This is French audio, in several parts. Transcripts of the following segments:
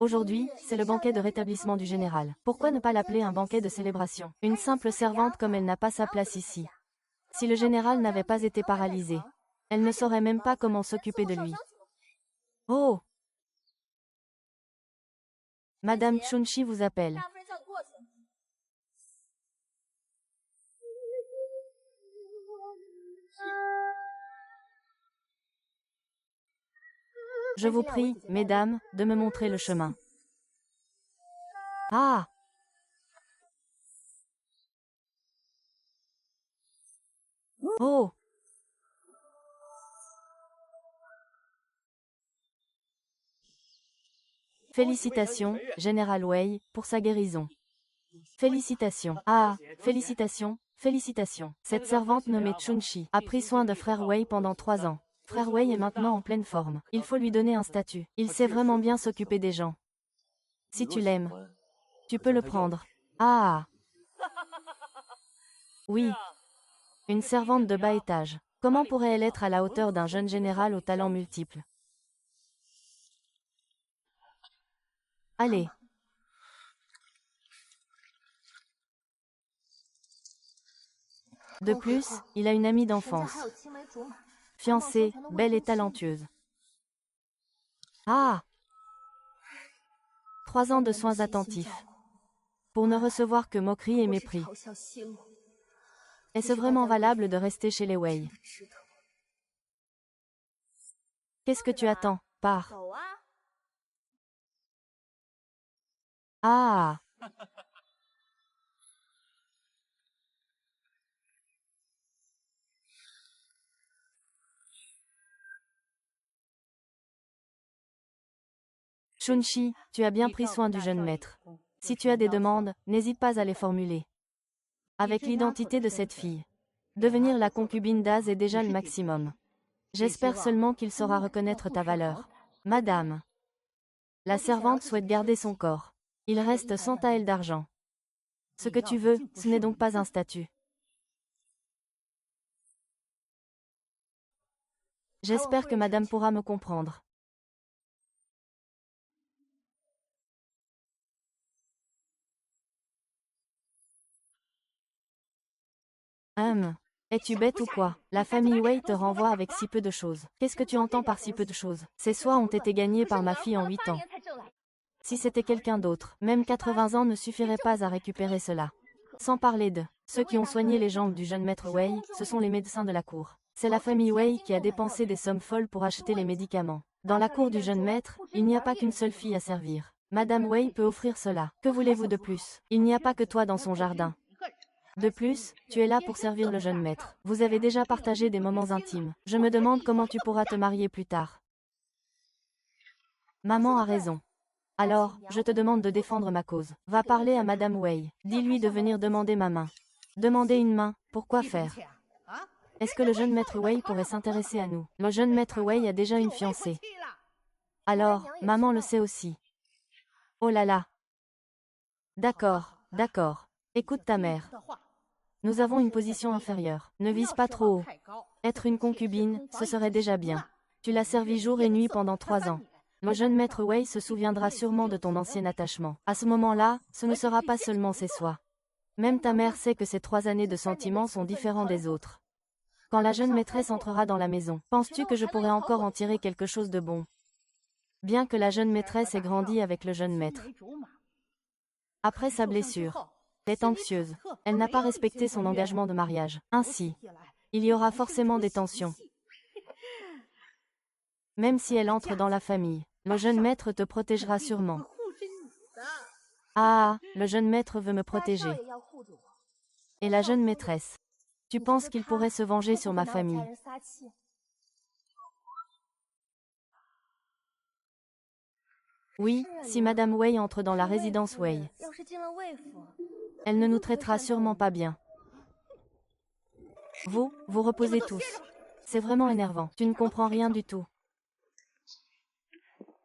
Aujourd'hui, c'est le banquet de rétablissement du général. Pourquoi ne pas l'appeler un banquet de célébration? Une simple servante comme elle n'a pas sa place ici. Si le général n'avait pas été paralysé, elle ne saurait même pas comment s'occuper de lui. Oh! Madame Chunchi vous appelle. Je vous prie, mesdames, de me montrer le chemin. Ah! Oh! Félicitations, Général Wei, pour sa guérison. Félicitations. Ah, félicitations, félicitations. Cette servante nommée Chunchi a pris soin de Frère Wei pendant 3 ans. Frère Wei est maintenant en pleine forme. Il faut lui donner un statut. Il sait vraiment bien s'occuper des gens. Si tu l'aimes, tu peux le prendre. Ah! Oui. Une servante de bas étage. Comment pourrait-elle être à la hauteur d'un jeune général aux talents multiples? Allez. De plus, il a une amie d'enfance. Fiancée, belle et talentueuse. Ah! 3 ans de soins attentifs. Pour ne recevoir que moquerie et mépris. Est-ce vraiment valable de rester chez les Wei? Qu'est-ce que tu attends? Pars. Ah! Chunchi, tu as bien pris soin du jeune maître. Si tu as des demandes, n'hésite pas à les formuler. Avec l'identité de cette fille, devenir la concubine d'Az est déjà le maximum. J'espère seulement qu'il saura reconnaître ta valeur. Madame. La servante souhaite garder son corps. Il reste 100 taels d'argent. Ce que tu veux, ce n'est donc pas un statut. J'espère que madame pourra me comprendre. Es-tu bête ou quoi? La famille Wei te renvoie avec si peu de choses. Qu'est-ce que tu entends par si peu de choses? Ces soins ont été gagnés par ma fille en 8 ans. Si c'était quelqu'un d'autre, même 80 ans ne suffiraient pas à récupérer cela. Sans parler de ceux qui ont soigné les jambes du jeune maître Wei, ce sont les médecins de la cour. C'est la famille Wei qui a dépensé des sommes folles pour acheter les médicaments. Dans la cour du jeune maître, il n'y a pas qu'une seule fille à servir. Madame Wei peut offrir cela. Que voulez-vous de plus? Il n'y a pas que toi dans son jardin. De plus, tu es là pour servir le jeune maître. Vous avez déjà partagé des moments intimes. Je me demande comment tu pourras te marier plus tard. Maman a raison. Alors, je te demande de défendre ma cause. Va parler à Madame Wei. Dis-lui de venir demander ma main. Demander une main, pourquoi faire? Est-ce que le jeune maître Wei pourrait s'intéresser à nous? Le jeune maître Wei a déjà une fiancée. Alors, maman le sait aussi. Oh là là. D'accord, d'accord. Écoute ta mère. Nous avons une position inférieure. Ne vise pas trop haut. Être une concubine, ce serait déjà bien. Tu l'as servi jour et nuit pendant 3 ans. Le jeune maître Wei se souviendra sûrement de ton ancien attachement. À ce moment-là, ce ne sera pas seulement ses soins. Même ta mère sait que ces 3 années de sentiments sont différents des autres. Quand la jeune maîtresse entrera dans la maison, penses-tu que je pourrais encore en tirer quelque chose de bon? Bien que la jeune maîtresse ait grandi avec le jeune maître. Après sa blessure, elle est anxieuse. Elle n'a pas respecté son engagement de mariage. Ainsi, il y aura forcément des tensions. Même si elle entre dans la famille, le jeune maître te protégera sûrement. Ah, le jeune maître veut me protéger. Et la jeune maîtresse. Tu penses qu'il pourrait se venger sur ma famille? Oui, si Madame Wei entre dans la résidence Wei. Elle ne nous traitera sûrement pas bien. Vous reposez tous. C'est vraiment énervant. Tu ne comprends rien du tout.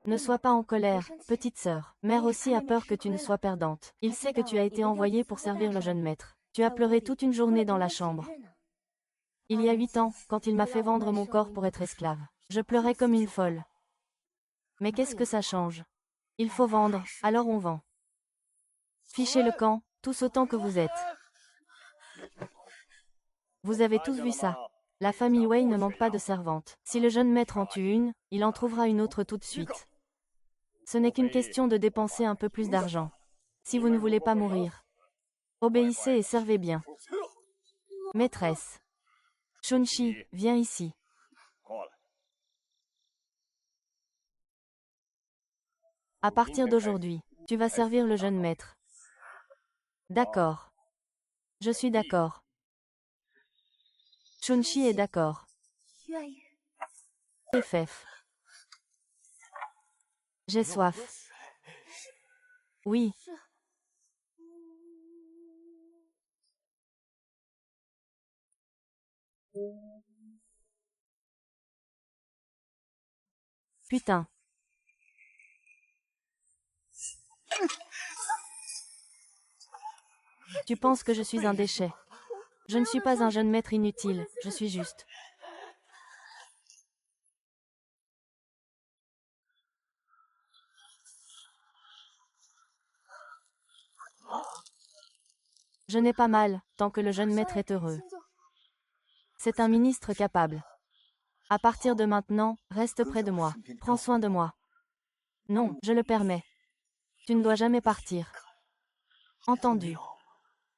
Ne sois pas en colère, petite sœur. Mère aussi a peur que tu ne sois perdante. Il sait que tu as été envoyée pour servir le jeune maître. Tu as pleuré toute une journée dans la chambre. Il y a 8 ans, quand il m'a fait vendre mon corps pour être esclave. Je pleurais comme une folle. Mais qu'est-ce que ça change? Il faut vendre, alors on vend. Fichez le camp, tous autant que vous êtes. Vous avez tous vu ça. La famille Wei ne manque pas de servantes. Si le jeune maître en tue une, il en trouvera une autre tout de suite. Ce n'est qu'une question de dépenser un peu plus d'argent. Si vous ne voulez pas mourir, obéissez et servez bien. Maîtresse. Chunchi, viens ici. À partir d'aujourd'hui, tu vas servir le jeune maître. D'accord. Je suis d'accord. Chunchi est d'accord. FF. J'ai soif. Oui. Putain. Tu penses que je suis un déchet. Je ne suis pas un jeune maître inutile, je suis juste. Je n'ai pas mal, tant que le jeune maître est heureux. C'est un ministre capable. À partir de maintenant, reste près de moi. Prends soin de moi. Non, je le permets. Tu ne dois jamais partir. Entendu.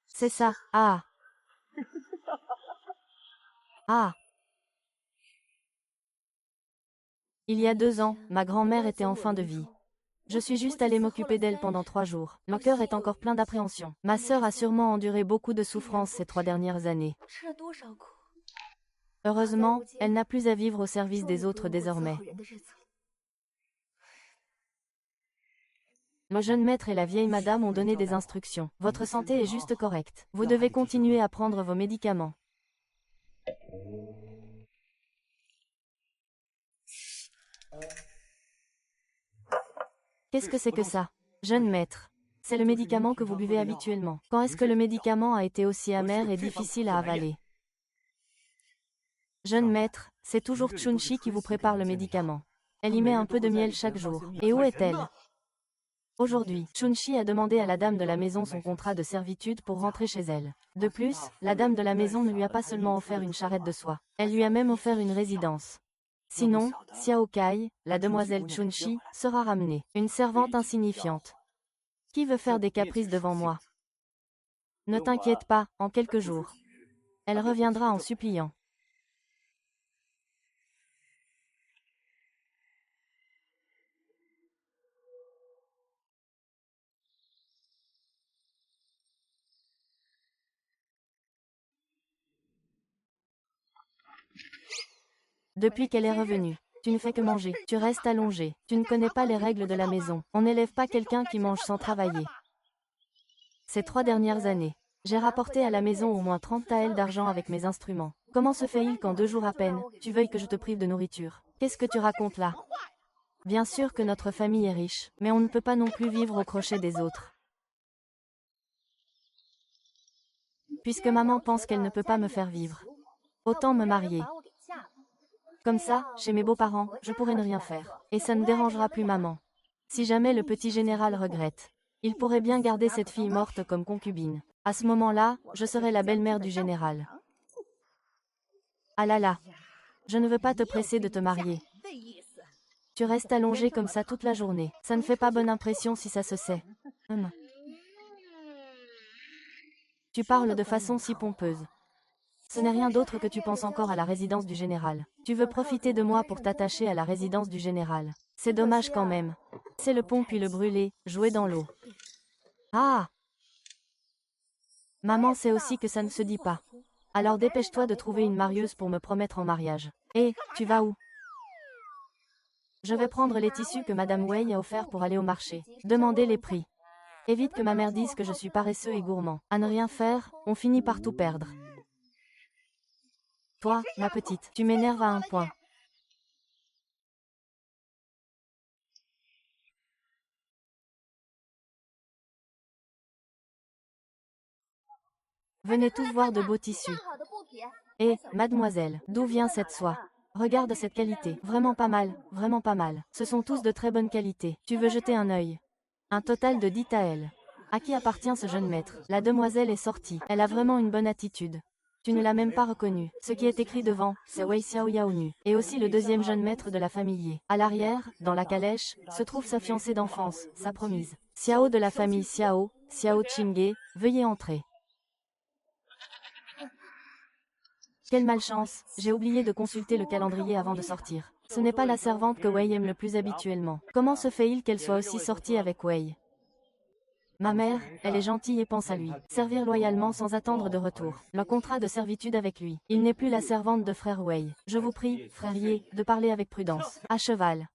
C'est ça. Ah. Ah. Il y a 2 ans, ma grand-mère était en fin de vie. Je suis juste allée m'occuper d'elle pendant 3 jours. Mon cœur est encore plein d'appréhension. Ma sœur a sûrement enduré beaucoup de souffrances ces 3 dernières années. Heureusement, elle n'a plus à vivre au service des autres désormais. Le jeune maître et la vieille madame ont donné des instructions. Votre santé est juste correcte. Vous devez continuer à prendre vos médicaments. Qu'est-ce que c'est que ça? Jeune maître. C'est le médicament que vous buvez habituellement. Quand est-ce que le médicament a été aussi amer et difficile à avaler? Jeune maître, c'est toujours Chunchi qui vous prépare le médicament. Elle y met un peu de miel chaque jour. Et où est-elle? Aujourd'hui, Chunchi a demandé à la dame de la maison son contrat de servitude pour rentrer chez elle. De plus, la dame de la maison ne lui a pas seulement offert une charrette de soie, elle lui a même offert une résidence. Sinon, Xiao Kai, la demoiselle Chunchi, sera ramenée. Une servante insignifiante. Qui veut faire des caprices devant moi? Ne t'inquiète pas, en quelques jours. Elle reviendra en suppliant. Depuis qu'elle est revenue, tu ne fais que manger, tu restes allongé, tu ne connais pas les règles de la maison. On n'élève pas quelqu'un qui mange sans travailler. Ces 3 dernières années, j'ai rapporté à la maison au moins 30 taels d'argent avec mes instruments. Comment se fait-il qu'en 2 jours à peine, tu veuilles que je te prive de nourriture? Qu'est-ce que tu racontes là? Bien sûr que notre famille est riche, mais on ne peut pas non plus vivre au crochet des autres. Puisque maman pense qu'elle ne peut pas me faire vivre, autant me marier. Comme ça, chez mes beaux-parents, je pourrai ne rien faire. Et ça ne dérangera plus maman. Si jamais le petit général regrette, il pourrait bien garder cette fille morte comme concubine. À ce moment-là, je serai la belle-mère du général. Ah là là. Je ne veux pas te presser de te marier. Tu restes allongé comme ça toute la journée. Ça ne fait pas bonne impression si ça se sait. Tu parles de façon si pompeuse. Ce n'est rien d'autre que tu penses encore à la résidence du général. Tu veux profiter de moi pour t'attacher à la résidence du général. C'est dommage quand même. C'est le pont puis le brûler, jouer dans l'eau. Ah! Maman sait aussi que ça ne se dit pas. Alors dépêche-toi de trouver une marieuse pour me promettre en mariage. Hé, tu vas où? Je vais prendre les tissus que Madame Wei a offerts pour aller au marché. Demandez les prix. Évite que ma mère dise que je suis paresseux et gourmand. À ne rien faire, on finit par tout perdre. Toi, ma petite, tu m'énerves à un point. Venez tous voir de beaux tissus. Et, mademoiselle, d'où vient cette soie? Regarde cette qualité. Vraiment pas mal, vraiment pas mal. Ce sont tous de très bonnes qualités. Tu veux jeter un œil? Un total de 10 taels. À qui appartient ce jeune maître? La demoiselle est sortie. Elle a vraiment une bonne attitude. Tu ne l'as même pas reconnu. Ce qui est écrit devant, c'est Wei Xiao Yaonu. Et aussi le deuxième jeune maître de la famille. À l'arrière, dans la calèche, se trouve sa fiancée d'enfance, sa promise. Xiao de la famille Xiao, Xiao Qingge, veuillez entrer. Quelle malchance, j'ai oublié de consulter le calendrier avant de sortir. Ce n'est pas la servante que Wei aime le plus habituellement. Comment se fait-il qu'elle soit aussi sortie avec Wei? Ma mère, elle est gentille et pense à lui. Servir loyalement sans attendre de retour. Le contrat de servitude avec lui. Il n'est plus la servante de frère Wei. Je vous prie, frère Ye, de parler avec prudence. À cheval.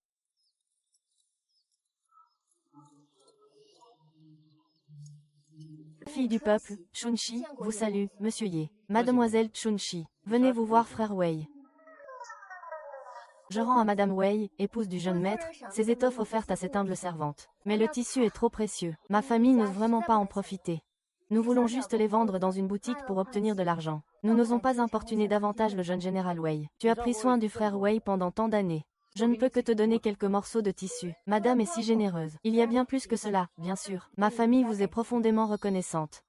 Fille du peuple, Chunshi, vous salue, monsieur Ye. Mademoiselle Chunshi, venez vous voir frère Wei. Je rends à Madame Wei, épouse du jeune maître, ces étoffes offertes à cette humble servante. Mais le tissu est trop précieux. Ma famille n'ose vraiment pas en profiter. Nous voulons juste les vendre dans une boutique pour obtenir de l'argent. Nous n'osons pas importuner davantage le jeune général Wei. Tu as pris soin du frère Wei pendant tant d'années. Je ne peux que te donner quelques morceaux de tissu. Madame est si généreuse. Il y a bien plus que cela, bien sûr. Ma famille vous est profondément reconnaissante.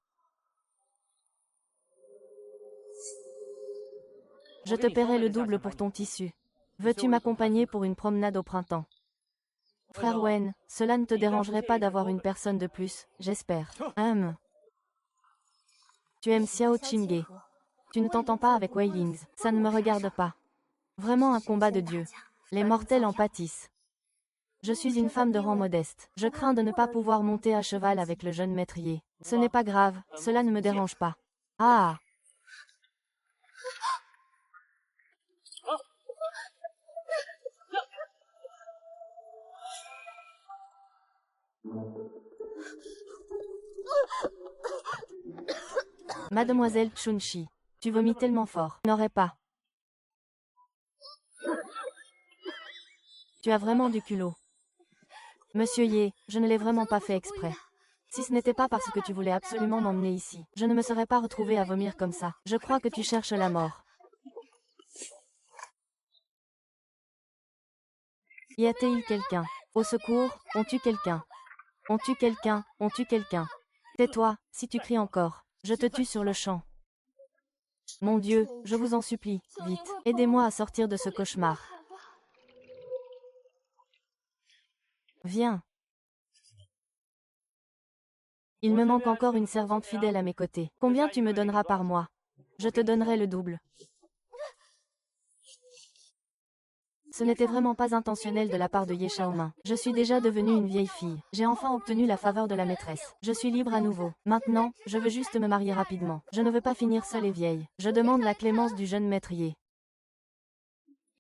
Je te paierai le double pour ton tissu. Veux-tu m'accompagner pour une promenade au printemps? Frère Wen, cela ne te dérangerait pas d'avoir une personne de plus, j'espère. Tu aimes Xiao Qingge. Tu ne t'entends pas avec Wei Yings, ça ne me regarde pas. Vraiment un combat de dieu. Les mortels en pâtissent. Je suis une femme de rang modeste. Je crains de ne pas pouvoir monter à cheval avec le jeune maîtrier. Ce n'est pas grave, cela ne me dérange pas. Ah! Mademoiselle Chunshi, tu vomis tellement fort. N'aurais pas. Tu as vraiment du culot. Monsieur Ye, je ne l'ai vraiment pas fait exprès. Si ce n'était pas parce que tu voulais absolument m'emmener ici, je ne me serais pas retrouvée à vomir comme ça. Je crois que tu cherches la mort. Y a-t-il quelqu'un? Au secours, on tue quelqu'un. On tue quelqu'un, on tue quelqu'un. Tais-toi, si tu cries encore. Je te tue sur le champ. Mon Dieu, je vous en supplie, vite, aidez-moi à sortir de ce cauchemar. Viens. Il me manque encore une servante fidèle à mes côtés. Combien tu me donneras par mois? Je te donnerai le double. Ce n'était vraiment pas intentionnel de la part de Ye Shaomin. Je suis déjà devenue une vieille fille. J'ai enfin obtenu la faveur de la maîtresse. Je suis libre à nouveau. Maintenant, je veux juste me marier rapidement. Je ne veux pas finir seule et vieille. Je demande la clémence du jeune maîtrier.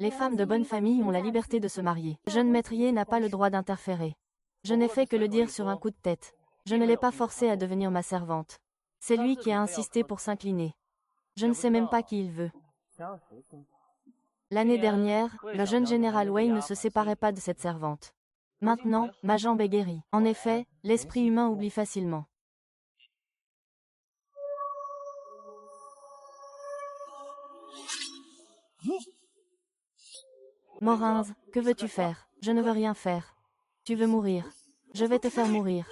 Les femmes de bonne famille ont la liberté de se marier. Le jeune maîtrier n'a pas le droit d'interférer. Je n'ai fait que le dire sur un coup de tête. Je ne l'ai pas forcé à devenir ma servante. C'est lui qui a insisté pour s'incliner. Je ne sais même pas qui il veut. L'année dernière, le jeune général Wei ne se séparait pas de cette servante. Maintenant, ma jambe est guérie. En effet, l'esprit humain oublie facilement. Morinz, que veux-tu faire? Je ne veux rien faire. Tu veux mourir. Je vais te faire mourir.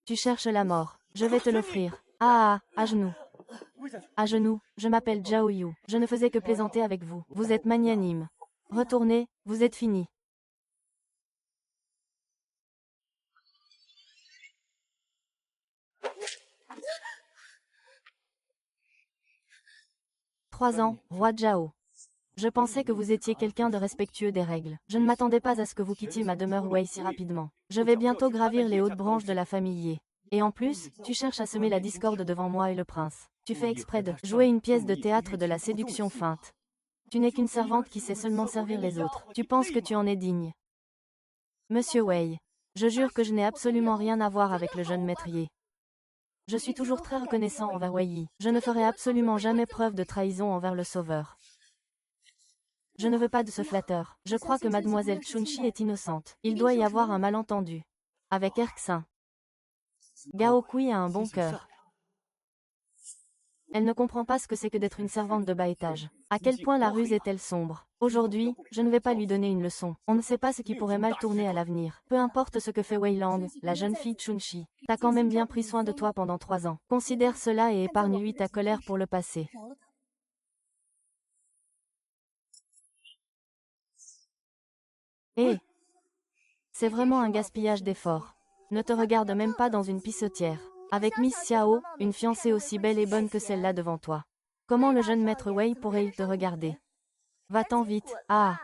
Tu cherches la mort. Je vais te l'offrir. Ah, à genoux. À genoux, je m'appelle Zhao Yu. Je ne faisais que plaisanter avec vous. Vous êtes magnanime. Retournez, vous êtes fini. « 3 ans, roi Zhao. Je pensais que vous étiez quelqu'un de respectueux des règles. Je ne m'attendais pas à ce que vous quittiez ma demeure Wei si rapidement. Je vais bientôt gravir les hautes branches de la famille Ye. Et en plus, tu cherches à semer la discorde devant moi et le prince. Tu fais exprès de jouer une pièce de théâtre de la séduction feinte. Tu n'es qu'une servante qui sait seulement servir les autres. Tu penses que tu en es digne. Monsieur Wei, je jure que je n'ai absolument rien à voir avec le jeune maîtrier. Je suis toujours très reconnaissant envers Wei Yi. Je ne ferai absolument jamais preuve de trahison envers le sauveur. Je ne veux pas de ce flatteur. Je crois que mademoiselle Chunshi est innocente. Il doit y avoir un malentendu. Avec Erxin. Gao Kui a un bon cœur. Elle ne comprend pas ce que c'est que d'être une servante de bas étage. À quel point la ruse est-elle sombre. Aujourd'hui, je ne vais pas lui donner une leçon. On ne sait pas ce qui pourrait mal tourner à l'avenir. Peu importe ce que fait Wei Lang, la jeune fille Chunchi. T'as quand même bien pris soin de toi pendant 3 ans. Considère cela et épargne-lui ta colère pour le passé. Eh, c'est vraiment un gaspillage d'efforts. Ne te regarde même pas dans une pissotière. Avec Miss Xiao, une fiancée aussi belle et bonne que celle-là devant toi. Comment le jeune maître Wei pourrait-il te regarder? Va-t'en vite. Ah!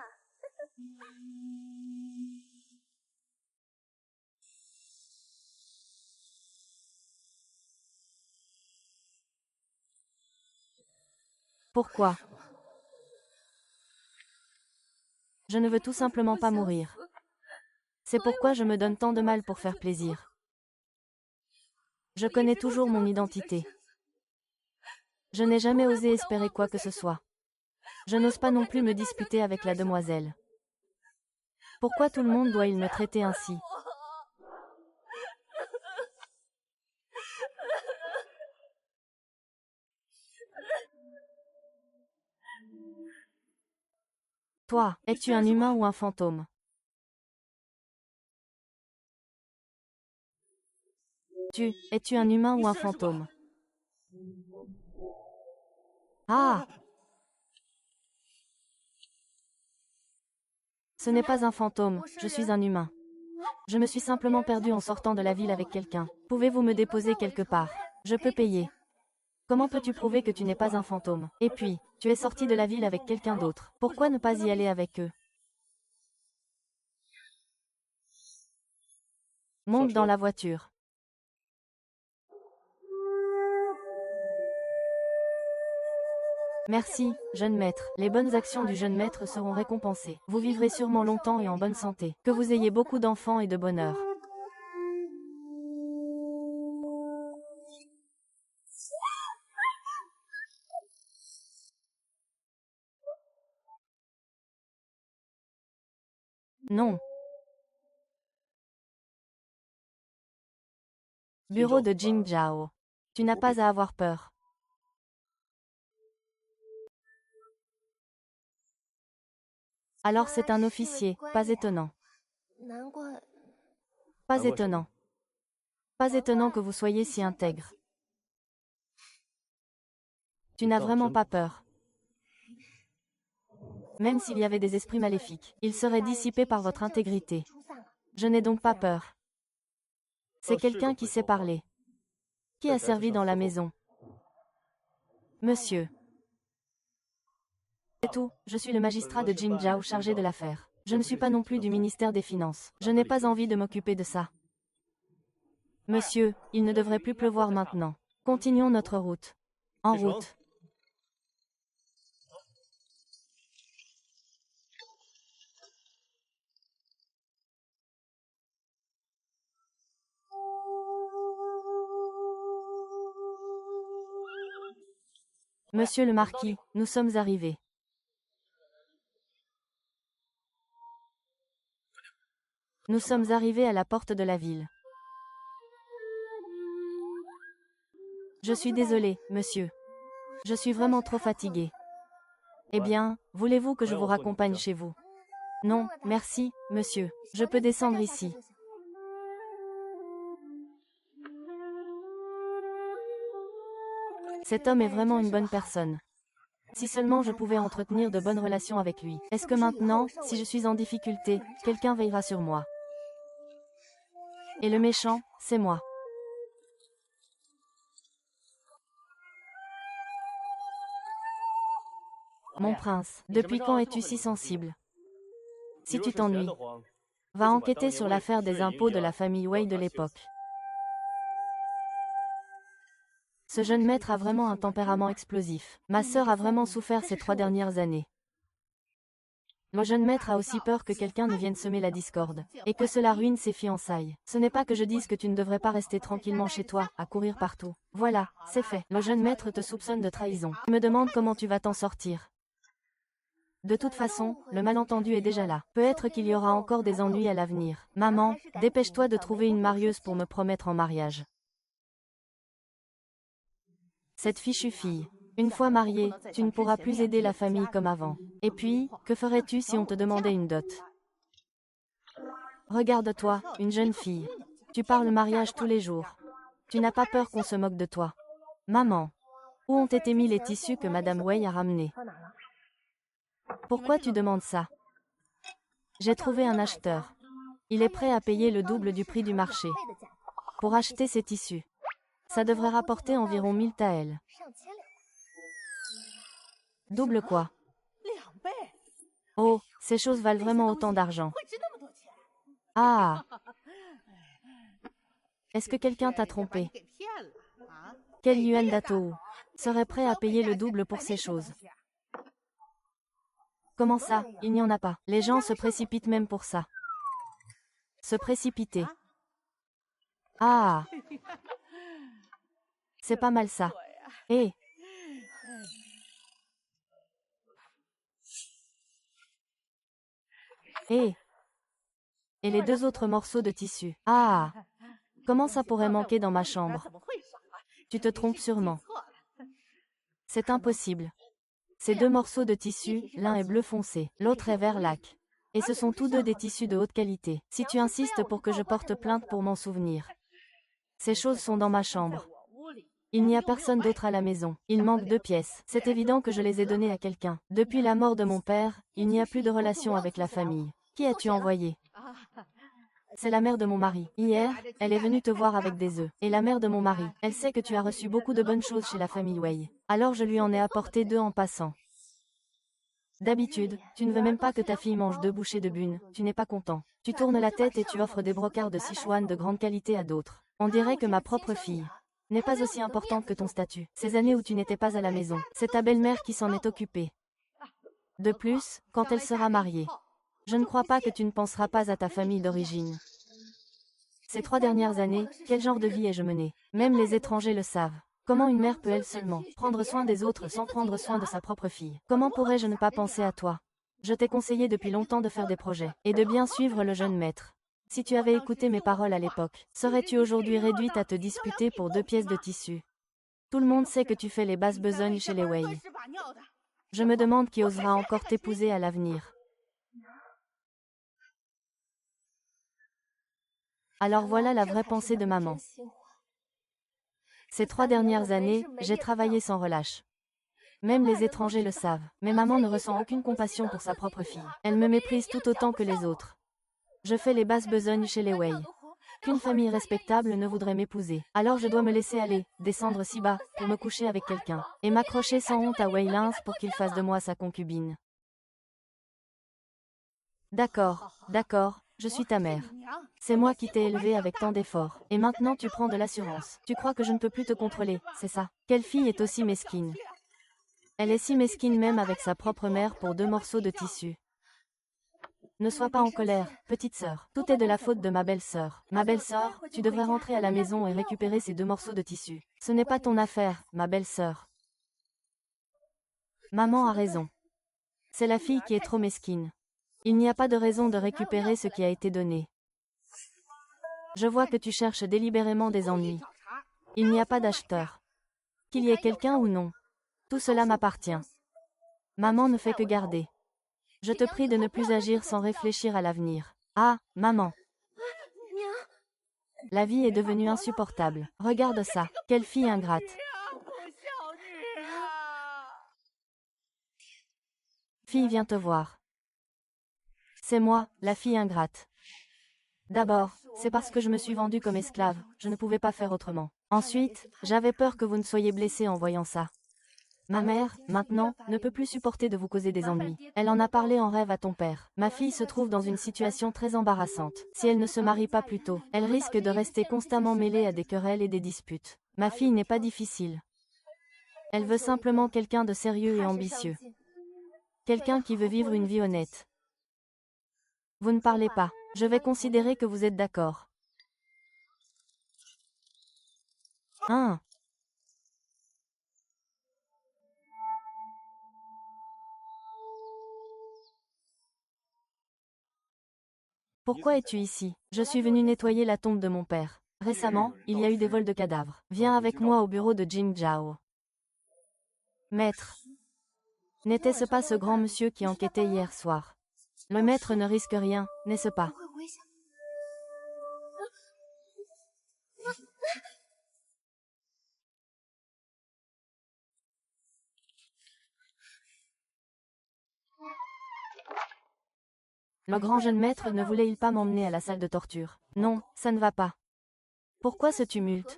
Pourquoi? Je ne veux tout simplement pas mourir. C'est pourquoi je me donne tant de mal pour faire plaisir. Je connais toujours mon identité. Je n'ai jamais osé espérer quoi que ce soit. Je n'ose pas non plus me disputer avec la demoiselle. Pourquoi tout le monde doit-il me traiter ainsi? Toi, es-tu un humain ou un fantôme? Es-tu un humain ou un fantôme? Ah! Ce n'est pas un fantôme, je suis un humain. Je me suis simplement perdu en sortant de la ville avec quelqu'un. Pouvez-vous me déposer quelque part? Je peux payer. Comment peux-tu prouver que tu n'es pas un fantôme? Et puis, tu es sorti de la ville avec quelqu'un d'autre. Pourquoi ne pas y aller avec eux? Monte dans la voiture. Merci, jeune maître. Les bonnes actions du jeune maître seront récompensées. Vous vivrez sûrement longtemps et en bonne santé. Que vous ayez beaucoup d'enfants et de bonheur. Non. Bureau de Jing Jiao. Tu n'as pas à avoir peur. Alors c'est un officier, pas étonnant. Pas étonnant. Pas étonnant que vous soyez si intègre. Tu n'as vraiment pas peur. Même s'il y avait des esprits maléfiques, ils seraient dissipés par votre intégrité. Je n'ai donc pas peur. C'est quelqu'un qui sait parler. Qui a servi dans la maison? Monsieur. C'est tout, je suis le magistrat de Jingjiao chargé de l'affaire. Je ne suis pas non plus du ministère des Finances. Je n'ai pas envie de m'occuper de ça. Monsieur, il ne devrait plus pleuvoir maintenant. Continuons notre route. En route. Monsieur le marquis, nous sommes arrivés. Nous sommes arrivés à la porte de la ville. Je suis désolé, monsieur. Je suis vraiment trop fatigué. Eh bien, voulez-vous que je vous raccompagne chez vous? Non, merci, monsieur. Je peux descendre ici. Cet homme est vraiment une bonne personne. Si seulement je pouvais entretenir de bonnes relations avec lui. Est-ce que maintenant, si je suis en difficulté, quelqu'un veillera sur moi? Et le méchant, c'est moi. Mon prince, depuis quand es-tu si sensible? Si tu t'ennuies, va enquêter sur l'affaire des impôts de la famille Wei de l'époque. Ce jeune maître a vraiment un tempérament explosif. Ma sœur a vraiment souffert ces 3 dernières années. Le jeune maître a aussi peur que quelqu'un ne vienne semer la discorde, et que cela ruine ses fiançailles. Ce n'est pas que je dise que tu ne devrais pas rester tranquillement chez toi, à courir partout. Voilà, c'est fait. Le jeune maître te soupçonne de trahison. Je me demande comment tu vas t'en sortir. De toute façon, le malentendu est déjà là. Peut-être qu'il y aura encore des ennuis à l'avenir. Maman, dépêche-toi de trouver une marieuse pour me promettre en mariage. Cette fichue fille. Une fois mariée, tu ne pourras plus aider la famille comme avant. Et puis, que ferais-tu si on te demandait une dot? Regarde-toi, une jeune fille. Tu parles mariage tous les jours. Tu n'as pas peur qu'on se moque de toi. Maman. Où ont été mis les tissus que Madame Wei a ramenés? Pourquoi tu demandes ça? J'ai trouvé un acheteur. Il est prêt à payer le double du prix du marché pour acheter ces tissus. Ça devrait rapporter environ 1000 taels. Double quoi? Oh, ces choses valent vraiment autant d'argent. Ah! Est-ce que quelqu'un t'a trompé? Quel Yuan Datou serait prêt à payer le double pour ces choses? Comment ça? Il n'y en a pas. Les gens se précipitent même pour ça. Se précipiter. Ah! C'est pas mal ça. Hé! Hé! Et les deux autres morceaux de tissu. Ah! Comment ça pourrait manquer dans ma chambre? Tu te trompes sûrement. C'est impossible. Ces deux morceaux de tissu, l'un est bleu foncé, l'autre est vert lac. Et ce sont tous deux des tissus de haute qualité. Si tu insistes pour que je porte plainte pour m'en souvenir. Ces choses sont dans ma chambre. Il n'y a personne d'autre à la maison. Il manque 2 pièces. C'est évident que je les ai données à quelqu'un. Depuis la mort de mon père, il n'y a plus de relation avec la famille. Qui as-tu envoyé? C'est la mère de mon mari. Hier, elle est venue te voir avec des œufs. Et la mère de mon mari, elle sait que tu as reçu beaucoup de bonnes choses chez la famille Wei. Alors je lui en ai apporté 2 en passant. D'habitude, tu ne veux même pas que ta fille mange 2 bouchées de bune. Tu n'es pas content. Tu tournes la tête et tu offres des brocarts de Sichuan de grande qualité à d'autres. On dirait que ma propre fille n'est pas aussi importante que ton statut. Ces années où tu n'étais pas à la maison, c'est ta belle-mère qui s'en est occupée. De plus, quand elle sera mariée, je ne crois pas que tu ne penseras pas à ta famille d'origine. Ces 3 dernières années, quel genre de vie ai-je mené? Même les étrangers le savent. Comment une mère peut-elle seulement prendre soin des autres sans prendre soin de sa propre fille? Comment pourrais-je ne pas penser à toi? Je t'ai conseillé depuis longtemps de faire des projets et de bien suivre le jeune maître. Si tu avais écouté mes paroles à l'époque, serais-tu aujourd'hui réduite à te disputer pour 2 pièces de tissu? Tout le monde sait que tu fais les basses besognes chez les Wei. Je me demande qui osera encore t'épouser à l'avenir. Alors voilà la vraie pensée de maman. Ces 3 dernières années, j'ai travaillé sans relâche. Même les étrangers le savent. Mais maman ne ressent aucune compassion pour sa propre fille. Elle me méprise tout autant que les autres. Je fais les basses besognes chez les Wei. Qu'une famille respectable ne voudrait m'épouser. Alors je dois me laisser aller, descendre si bas, pour me coucher avec quelqu'un, et m'accrocher sans honte à Wei Lin pour qu'il fasse de moi sa concubine. D'accord, d'accord, je suis ta mère. C'est moi qui t'ai élevée avec tant d'efforts. Et maintenant tu prends de l'assurance. Tu crois que je ne peux plus te contrôler, c'est ça? Quelle fille est aussi mesquine? Elle est si mesquine même avec sa propre mère pour 2 morceaux de tissu. Ne sois pas en colère, petite sœur. Tout est de la faute de ma belle-sœur. Ma belle-sœur, tu devrais rentrer à la maison et récupérer ces 2 morceaux de tissu. Ce n'est pas ton affaire, ma belle-sœur. Maman a raison. C'est la fille qui est trop mesquine. Il n'y a pas de raison de récupérer ce qui a été donné. Je vois que tu cherches délibérément des ennuis. Il n'y a pas d'acheteur. Qu'il y ait quelqu'un ou non. Tout cela m'appartient. Maman ne fait que garder. Je te prie de ne plus agir sans réfléchir à l'avenir. Ah, maman. La vie est devenue insupportable. Regarde ça. Quelle fille ingrate. Fille, viens te voir. C'est moi, la fille ingrate. D'abord, c'est parce que je me suis vendue comme esclave, je ne pouvais pas faire autrement. Ensuite, j'avais peur que vous ne soyez blessés en voyant ça. Ma mère, maintenant, ne peut plus supporter de vous causer des ennuis. Elle en a parlé en rêve à ton père. Ma fille se trouve dans une situation très embarrassante. Si elle ne se marie pas plus tôt, elle risque de rester constamment mêlée à des querelles et des disputes. Ma fille n'est pas difficile. Elle veut simplement quelqu'un de sérieux et ambitieux. Quelqu'un qui veut vivre une vie honnête. Vous ne parlez pas. Je vais considérer que vous êtes d'accord. Hein? Pourquoi es-tu ici? Je suis venu nettoyer la tombe de mon père. Récemment, il y a eu des vols de cadavres. Viens avec moi au bureau de Jing Zhao. Maître. N'était-ce pas ce grand monsieur qui enquêtait hier soir? Le maître ne risque rien, n'est-ce pas? Le grand jeune maître ne voulait-il pas m'emmener à la salle de torture? Non, ça ne va pas. Pourquoi ce tumulte?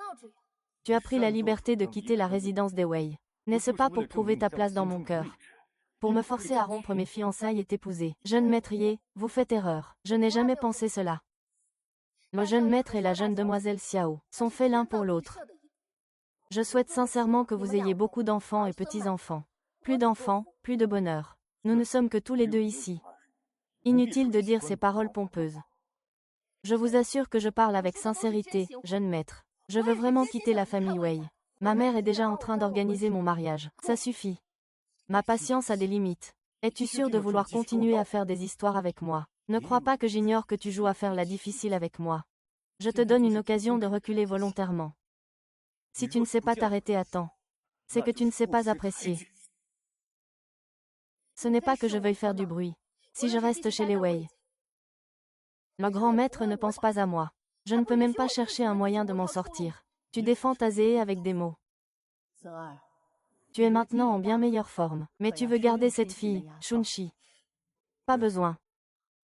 Tu as pris la liberté de quitter la résidence des Wei. N'est-ce pas pour prouver ta place dans mon cœur? Pour me forcer à rompre mes fiançailles et t'épouser. Jeune maître Ye, vous faites erreur. Je n'ai jamais pensé cela. Le jeune maître et la jeune demoiselle Xiao sont faits l'un pour l'autre. Je souhaite sincèrement que vous ayez beaucoup d'enfants et petits-enfants. Plus d'enfants, plus de bonheur. Nous ne sommes que tous les deux ici. Inutile de dire ces paroles pompeuses. Je vous assure que je parle avec sincérité, jeune maître. Je veux vraiment quitter la famille Wei. Ma mère est déjà en train d'organiser mon mariage. Ça suffit. Ma patience a des limites. Es-tu sûr de vouloir continuer à faire des histoires avec moi? Ne crois pas que j'ignore que tu joues à faire la difficile avec moi. Je te donne une occasion de reculer volontairement. Si tu ne sais pas t'arrêter à temps, c'est que tu ne sais pas apprécier. Ce n'est pas que je veuille faire du bruit. Si je reste chez les Wei, le grand maître ne pense pas à moi. Je ne peux même pas chercher un moyen de m'en sortir. Tu défends ta Zéé avec des mots. Tu es maintenant en bien meilleure forme. Mais tu veux garder cette fille, Shunshi. Pas besoin.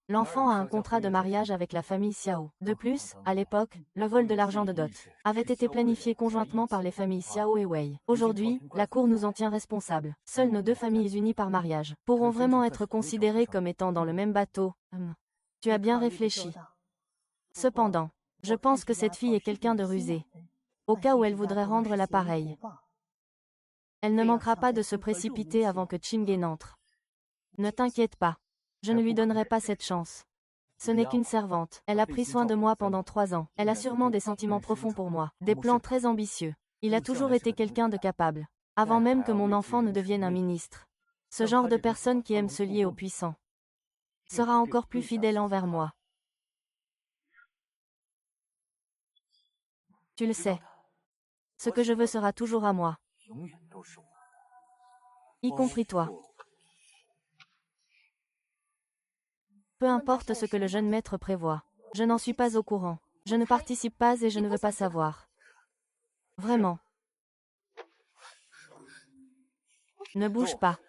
L'enfant a un contrat de mariage avec la famille Xiao. De plus, à l'époque, le vol de l'argent de dot avait été planifié conjointement par les familles Xiao et Wei. Aujourd'hui, la cour nous en tient responsables. Seules nos deux familles unies par mariage pourront vraiment être considérées comme étant dans le même bateau. Tu as bien réfléchi. Cependant, je pense que cette fille est quelqu'un de rusé. Au cas où elle voudrait rendre l'appareil. Elle ne manquera pas de se précipiter avant que Chingen n'entre. Ne t'inquiète pas. Je ne lui donnerai pas cette chance. Ce n'est qu'une servante. Elle a pris soin de moi pendant 3 ans. Elle a sûrement des sentiments profonds pour moi. Des plans très ambitieux. Il a toujours été quelqu'un de capable. Avant même que mon enfant ne devienne un ministre. Ce genre de personne qui aime se lier aux puissants. Sera encore plus fidèle envers moi. Tu le sais. Ce que je veux sera toujours à moi. Y compris toi. Peu importe ce que le jeune maître prévoit. Je n'en suis pas au courant. Je ne participe pas et je ne veux pas savoir. Vraiment. Ne bouge pas.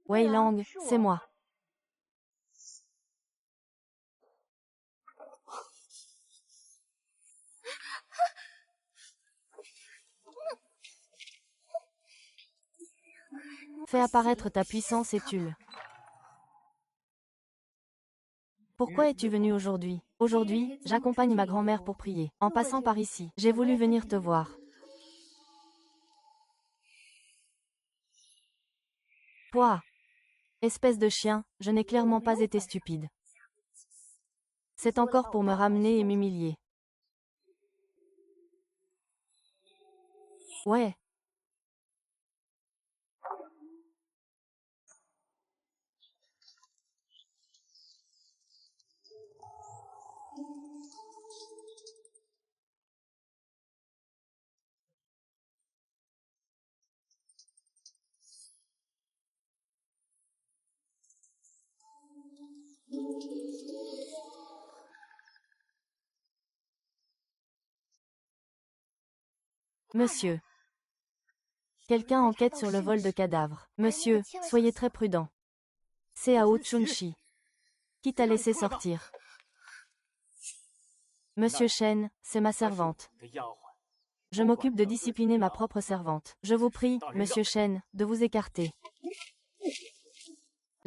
Wei Lang, c'est moi. Fais apparaître ta puissance et tue-le. Pourquoi es-tu venu aujourd'hui? Aujourd'hui, j'accompagne ma grand-mère pour prier. En passant par ici, j'ai voulu venir te voir. Toi, espèce de chien, je n'ai clairement pas été stupide. C'est encore pour me ramener et m'humilier. Ouais. Monsieur. Quelqu'un enquête sur le vol de cadavres. Monsieur, soyez très prudent. C'est Ao Chunshi. Qui t'a laissé sortir? Monsieur Shen, c'est ma servante. Je m'occupe de discipliner ma propre servante. Je vous prie, Monsieur Shen, de vous écarter.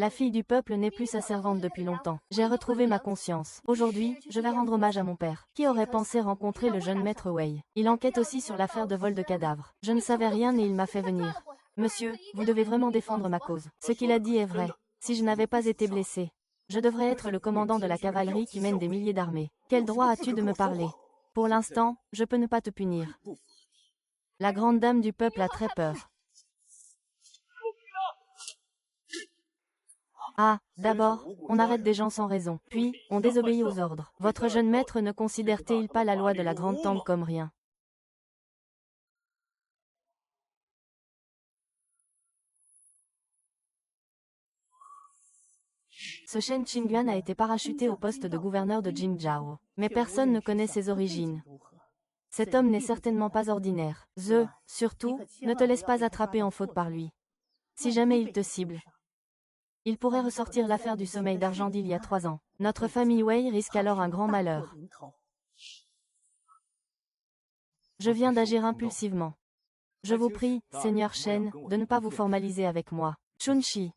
La fille du peuple n'est plus sa servante depuis longtemps. J'ai retrouvé ma conscience. Aujourd'hui, je vais rendre hommage à mon père. Qui aurait pensé rencontrer le jeune maître Wei? Il enquête aussi sur l'affaire de vol de cadavres. Je ne savais rien et il m'a fait venir. Monsieur, vous devez vraiment défendre ma cause. Ce qu'il a dit est vrai. Si je n'avais pas été blessé, je devrais être le commandant de la cavalerie qui mène des milliers d'armées. Quel droit as-tu de me parler? Pour l'instant, je peux ne pas te punir. La grande dame du peuple a très peur. Ah, d'abord, on arrête des gens sans raison, puis, on désobéit aux ordres. Votre jeune maître ne considère-t-il pas la loi de la Grande Temple comme rien? Ce Shen Qingyuan a été parachuté au poste de gouverneur de Jingzhou. Mais personne ne connaît ses origines. Cet homme n'est certainement pas ordinaire. Surtout, ne te laisse pas attraper en faute par lui. Si jamais il te cible, il pourrait ressortir l'affaire du sommeil d'argent d'il y a 3 ans. Notre famille Wei risque alors un grand malheur. Je viens d'agir impulsivement. Je vous prie, Seigneur Shen, de ne pas vous formaliser avec moi. Chunchi.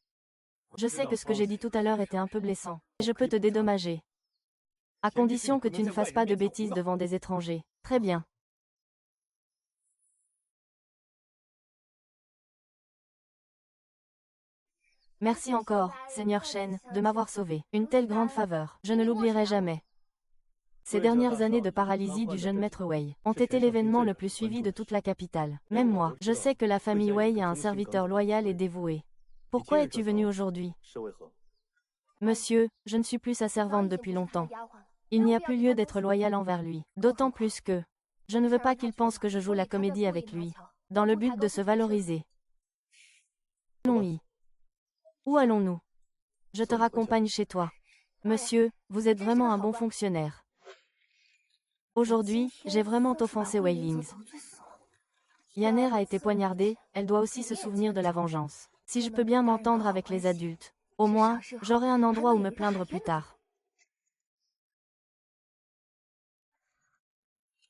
Je sais que ce que j'ai dit tout à l'heure était un peu blessant. Je peux te dédommager. À condition que tu ne fasses pas de bêtises devant des étrangers. Très bien. Merci encore, Seigneur Shen, de m'avoir sauvé. Une telle grande faveur. Je ne l'oublierai jamais. Ces dernières années de paralysie du jeune maître Wei ont été l'événement le plus suivi de toute la capitale. Même moi, je sais que la famille Wei a un serviteur loyal et dévoué. Pourquoi es-tu venu aujourd'hui? Monsieur, je ne suis plus sa servante depuis longtemps. Il n'y a plus lieu d'être loyal envers lui. D'autant plus que je ne veux pas qu'il pense que je joue la comédie avec lui, dans le but de se valoriser. Allons-y. Où allons-nous? Je te raccompagne chez toi. Monsieur, vous êtes vraiment un bon fonctionnaire. Aujourd'hui, j'ai vraiment offensé Wei Lings. Yanner a été poignardée, elle doit aussi se souvenir de la vengeance. Si je peux bien m'entendre avec les adultes, au moins, j'aurai un endroit où me plaindre plus tard.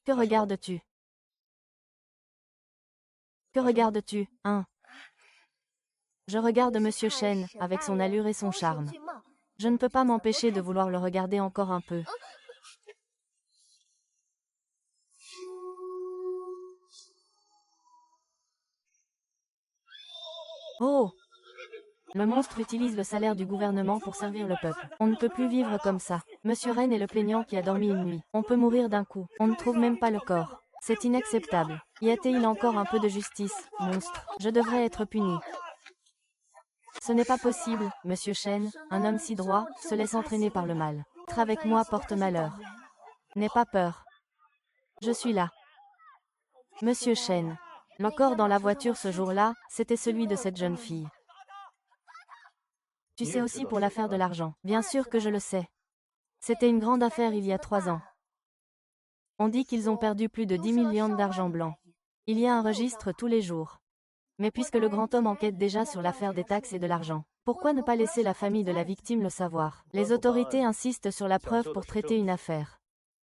Que regardes-tu? Que regardes-tu, hein? Je regarde Monsieur Shen, avec son allure et son charme. Je ne peux pas m'empêcher de vouloir le regarder encore un peu. Oh! Le monstre utilise le salaire du gouvernement pour servir le peuple. On ne peut plus vivre comme ça. Monsieur Ren est le plaignant qui a dormi une nuit. On peut mourir d'un coup. On ne trouve même pas le corps. C'est inacceptable. Y a-t-il encore un peu de justice, monstre? Je devrais être puni. Ce n'est pas possible, Monsieur Shen, un homme si droit, se laisse entraîner par le mal. Être avec moi porte malheur. N'aie pas peur. Je suis là. Monsieur Shen. Le corps dans la voiture ce jour-là, c'était celui de cette jeune fille. Tu sais aussi pour l'affaire de l'argent. Bien sûr que je le sais. C'était une grande affaire il y a 3 ans. On dit qu'ils ont perdu plus de 10 millions d'argent blanc. Il y a un registre tous les jours. Mais puisque le grand homme enquête déjà sur l'affaire des taxes et de l'argent, pourquoi ne pas laisser la famille de la victime le savoir? Les autorités insistent sur la preuve pour traiter une affaire.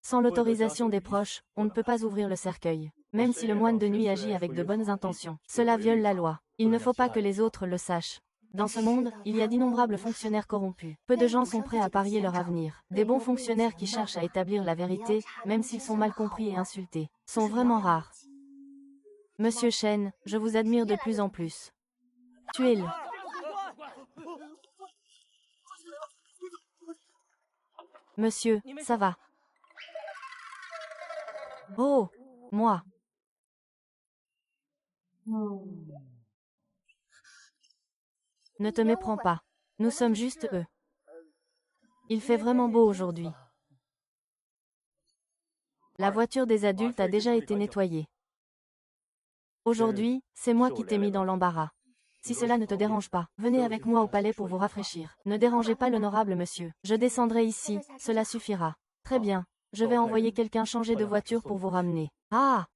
Sans l'autorisation des proches, on ne peut pas ouvrir le cercueil. Même si le moine de nuit agit avec de bonnes intentions, cela viole la loi. Il ne faut pas que les autres le sachent. Dans ce monde, il y a d'innombrables fonctionnaires corrompus. Peu de gens sont prêts à parier leur avenir. Des bons fonctionnaires qui cherchent à établir la vérité, même s'ils sont mal compris et insultés, sont vraiment rares. Monsieur Shen, je vous admire de plus en plus. Tuez-le. Monsieur, ça va. Oh, moi. Ne te méprends pas. Nous sommes juste eux. Il fait vraiment beau aujourd'hui. La voiture des adultes a déjà été nettoyée. Aujourd'hui, c'est moi qui t'ai mis dans l'embarras. Si cela ne te dérange pas, venez avec moi au palais pour vous rafraîchir. Ne dérangez pas l'honorable monsieur. Je descendrai ici, cela suffira. Très bien. Je vais envoyer quelqu'un changer de voiture pour vous ramener. Ah!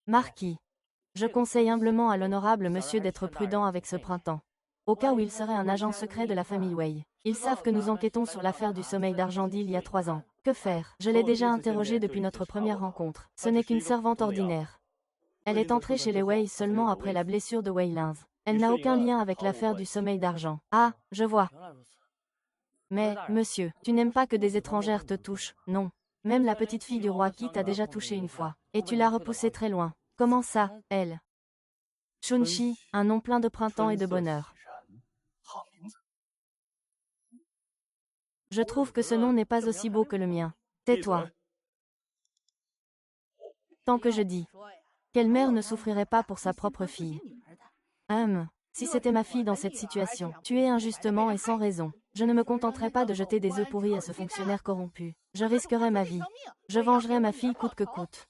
Marquis. Je conseille humblement à l'honorable monsieur d'être prudent avec ce printemps. Au cas où il serait un agent secret de la famille Wei. Ils savent que nous enquêtons sur l'affaire du sommeil d'argent d'il y a 3 ans. Que faire? Je l'ai déjà interrogée depuis notre première rencontre. Ce n'est qu'une servante ordinaire. Elle est entrée chez les Wei seulement après la blessure de Wei Lins. Elle n'a aucun lien avec l'affaire du sommeil d'argent. Ah, je vois. Mais, monsieur, tu n'aimes pas que des étrangères te touchent, non. Même la petite fille du roi qui t'a déjà touché une fois. Et tu l'as repoussée très loin. Comment ça, elle? Chunchi, un nom plein de printemps et de bonheur. Je trouve que ce nom n'est pas aussi beau que le mien. Tais-toi. Tant que je dis. Quelle mère ne souffrirait pas pour sa propre fille? Si c'était ma fille dans cette situation, tuée injustement et sans raison, je ne me contenterais pas de jeter des œufs pourris à ce fonctionnaire corrompu. Je risquerais ma vie. Je vengerais ma fille coûte que coûte.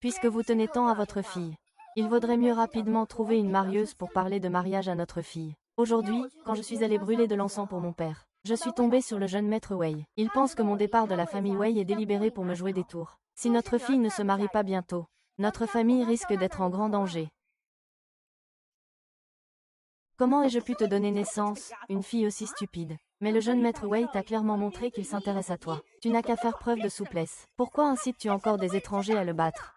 Puisque vous tenez tant à votre fille, il vaudrait mieux rapidement trouver une marieuse pour parler de mariage à notre fille. Aujourd'hui, quand je suis allée brûler de l'encens pour mon père, je suis tombée sur le jeune maître Wei. Il pense que mon départ de la famille Wei est délibéré pour me jouer des tours. Si notre fille ne se marie pas bientôt, notre famille risque d'être en grand danger. Comment ai-je pu te donner naissance, une fille aussi stupide? Mais le jeune maître Wei t'a clairement montré qu'il s'intéresse à toi. Tu n'as qu'à faire preuve de souplesse. Pourquoi incites-tu encore des étrangers à le battre?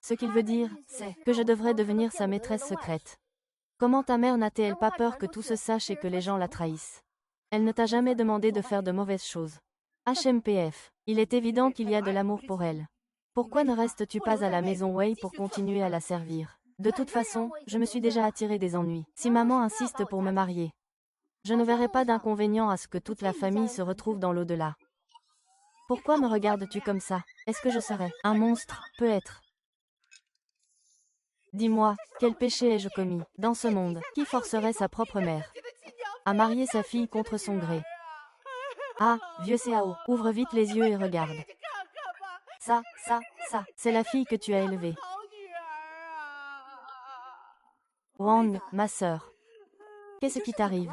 Ce qu'il veut dire, c'est que je devrais devenir sa maîtresse secrète. Comment ta mère n'a-t-elle pas peur que tout se sache et que les gens la trahissent? Elle ne t'a jamais demandé de faire de mauvaises choses. HMPF, il est évident qu'il y a de l'amour pour elle. Pourquoi ne restes-tu pas à la maison Wei pour continuer à la servir? De toute façon, je me suis déjà attiré des ennuis. Si maman insiste pour me marier, je ne verrai pas d'inconvénient à ce que toute la famille se retrouve dans l'au-delà. Pourquoi me regardes-tu comme ça? Est-ce que je serais un monstre? Peut-être. Dis-moi, quel péché ai-je commis, dans ce monde, qui forcerait sa propre mère à marier sa fille contre son gré? Ah, vieux Cao, ouvre vite les yeux et regarde. Ça, c'est la fille que tu as élevée. Wang, ma sœur. Qu'est-ce qui t'arrive?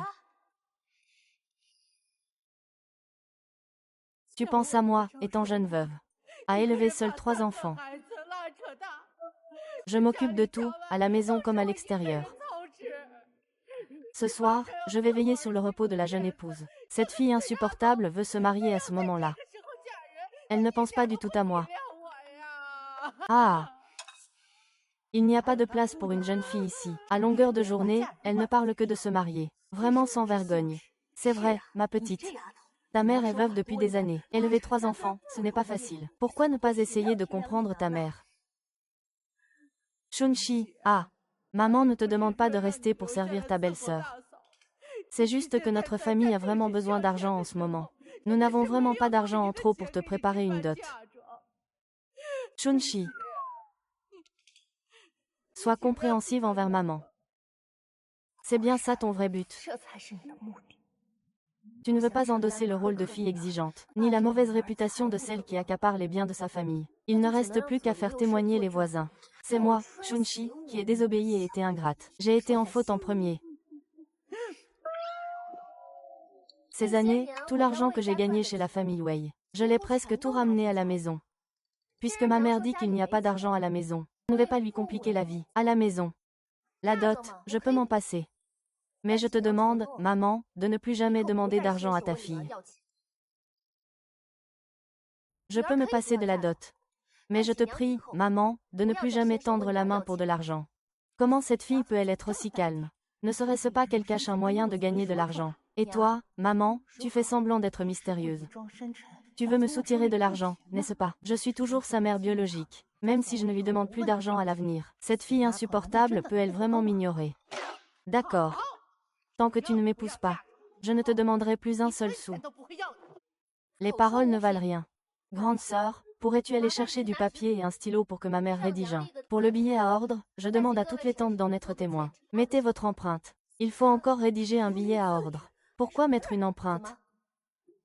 Tu penses à moi, étant jeune veuve, à élever seule 3 enfants. Je m'occupe de tout, à la maison comme à l'extérieur. Ce soir, je vais veiller sur le repos de la jeune épouse. Cette fille insupportable veut se marier à ce moment-là. Elle ne pense pas du tout à moi. Ah! Il n'y a pas de place pour une jeune fille ici. À longueur de journée, elle ne parle que de se marier. Vraiment sans vergogne. C'est vrai, ma petite. Ta mère est veuve depuis des années. Élever 3 enfants, ce n'est pas facile. Pourquoi ne pas essayer de comprendre ta mère? Shunshi, maman ne te demande pas de rester pour servir ta belle-sœur. C'est juste que notre famille a vraiment besoin d'argent en ce moment. Nous n'avons vraiment pas d'argent en trop pour te préparer une dot. Shunshi, sois compréhensive envers maman. C'est bien ça ton vrai but. Tu ne veux pas endosser le rôle de fille exigeante, ni la mauvaise réputation de celle qui accapare les biens de sa famille. Il ne reste plus qu'à faire témoigner les voisins. C'est moi, Shunshi, qui ai désobéi et été ingrate. J'ai été en faute en premier. Ces années, tout l'argent que j'ai gagné chez la famille Wei, je l'ai presque tout ramené à la maison. Puisque ma mère dit qu'il n'y a pas d'argent à la maison, je ne vais pas lui compliquer la vie. À la maison. La dot, je peux m'en passer. Mais je te demande, maman, de ne plus jamais demander d'argent à ta fille. Je peux me passer de la dot. Mais je te prie, maman, de ne plus jamais tendre la main pour de l'argent. Comment cette fille peut-elle être aussi calme? Ne serait-ce pas qu'elle cache un moyen de gagner de l'argent? Et toi, maman, tu fais semblant d'être mystérieuse. Tu veux me soutirer de l'argent, n'est-ce pas? Je suis toujours sa mère biologique, même si je ne lui demande plus d'argent à l'avenir. Cette fille insupportable peut-elle vraiment m'ignorer? D'accord. Tant que tu ne m'épouses pas, je ne te demanderai plus un seul sou. Les paroles ne valent rien. Grande sœur, pourrais-tu aller chercher du papier et un stylo pour que ma mère rédige un? Pour le billet à ordre, je demande à toutes les tantes d'en être témoins. Mettez votre empreinte. Il faut encore rédiger un billet à ordre. Pourquoi mettre une empreinte?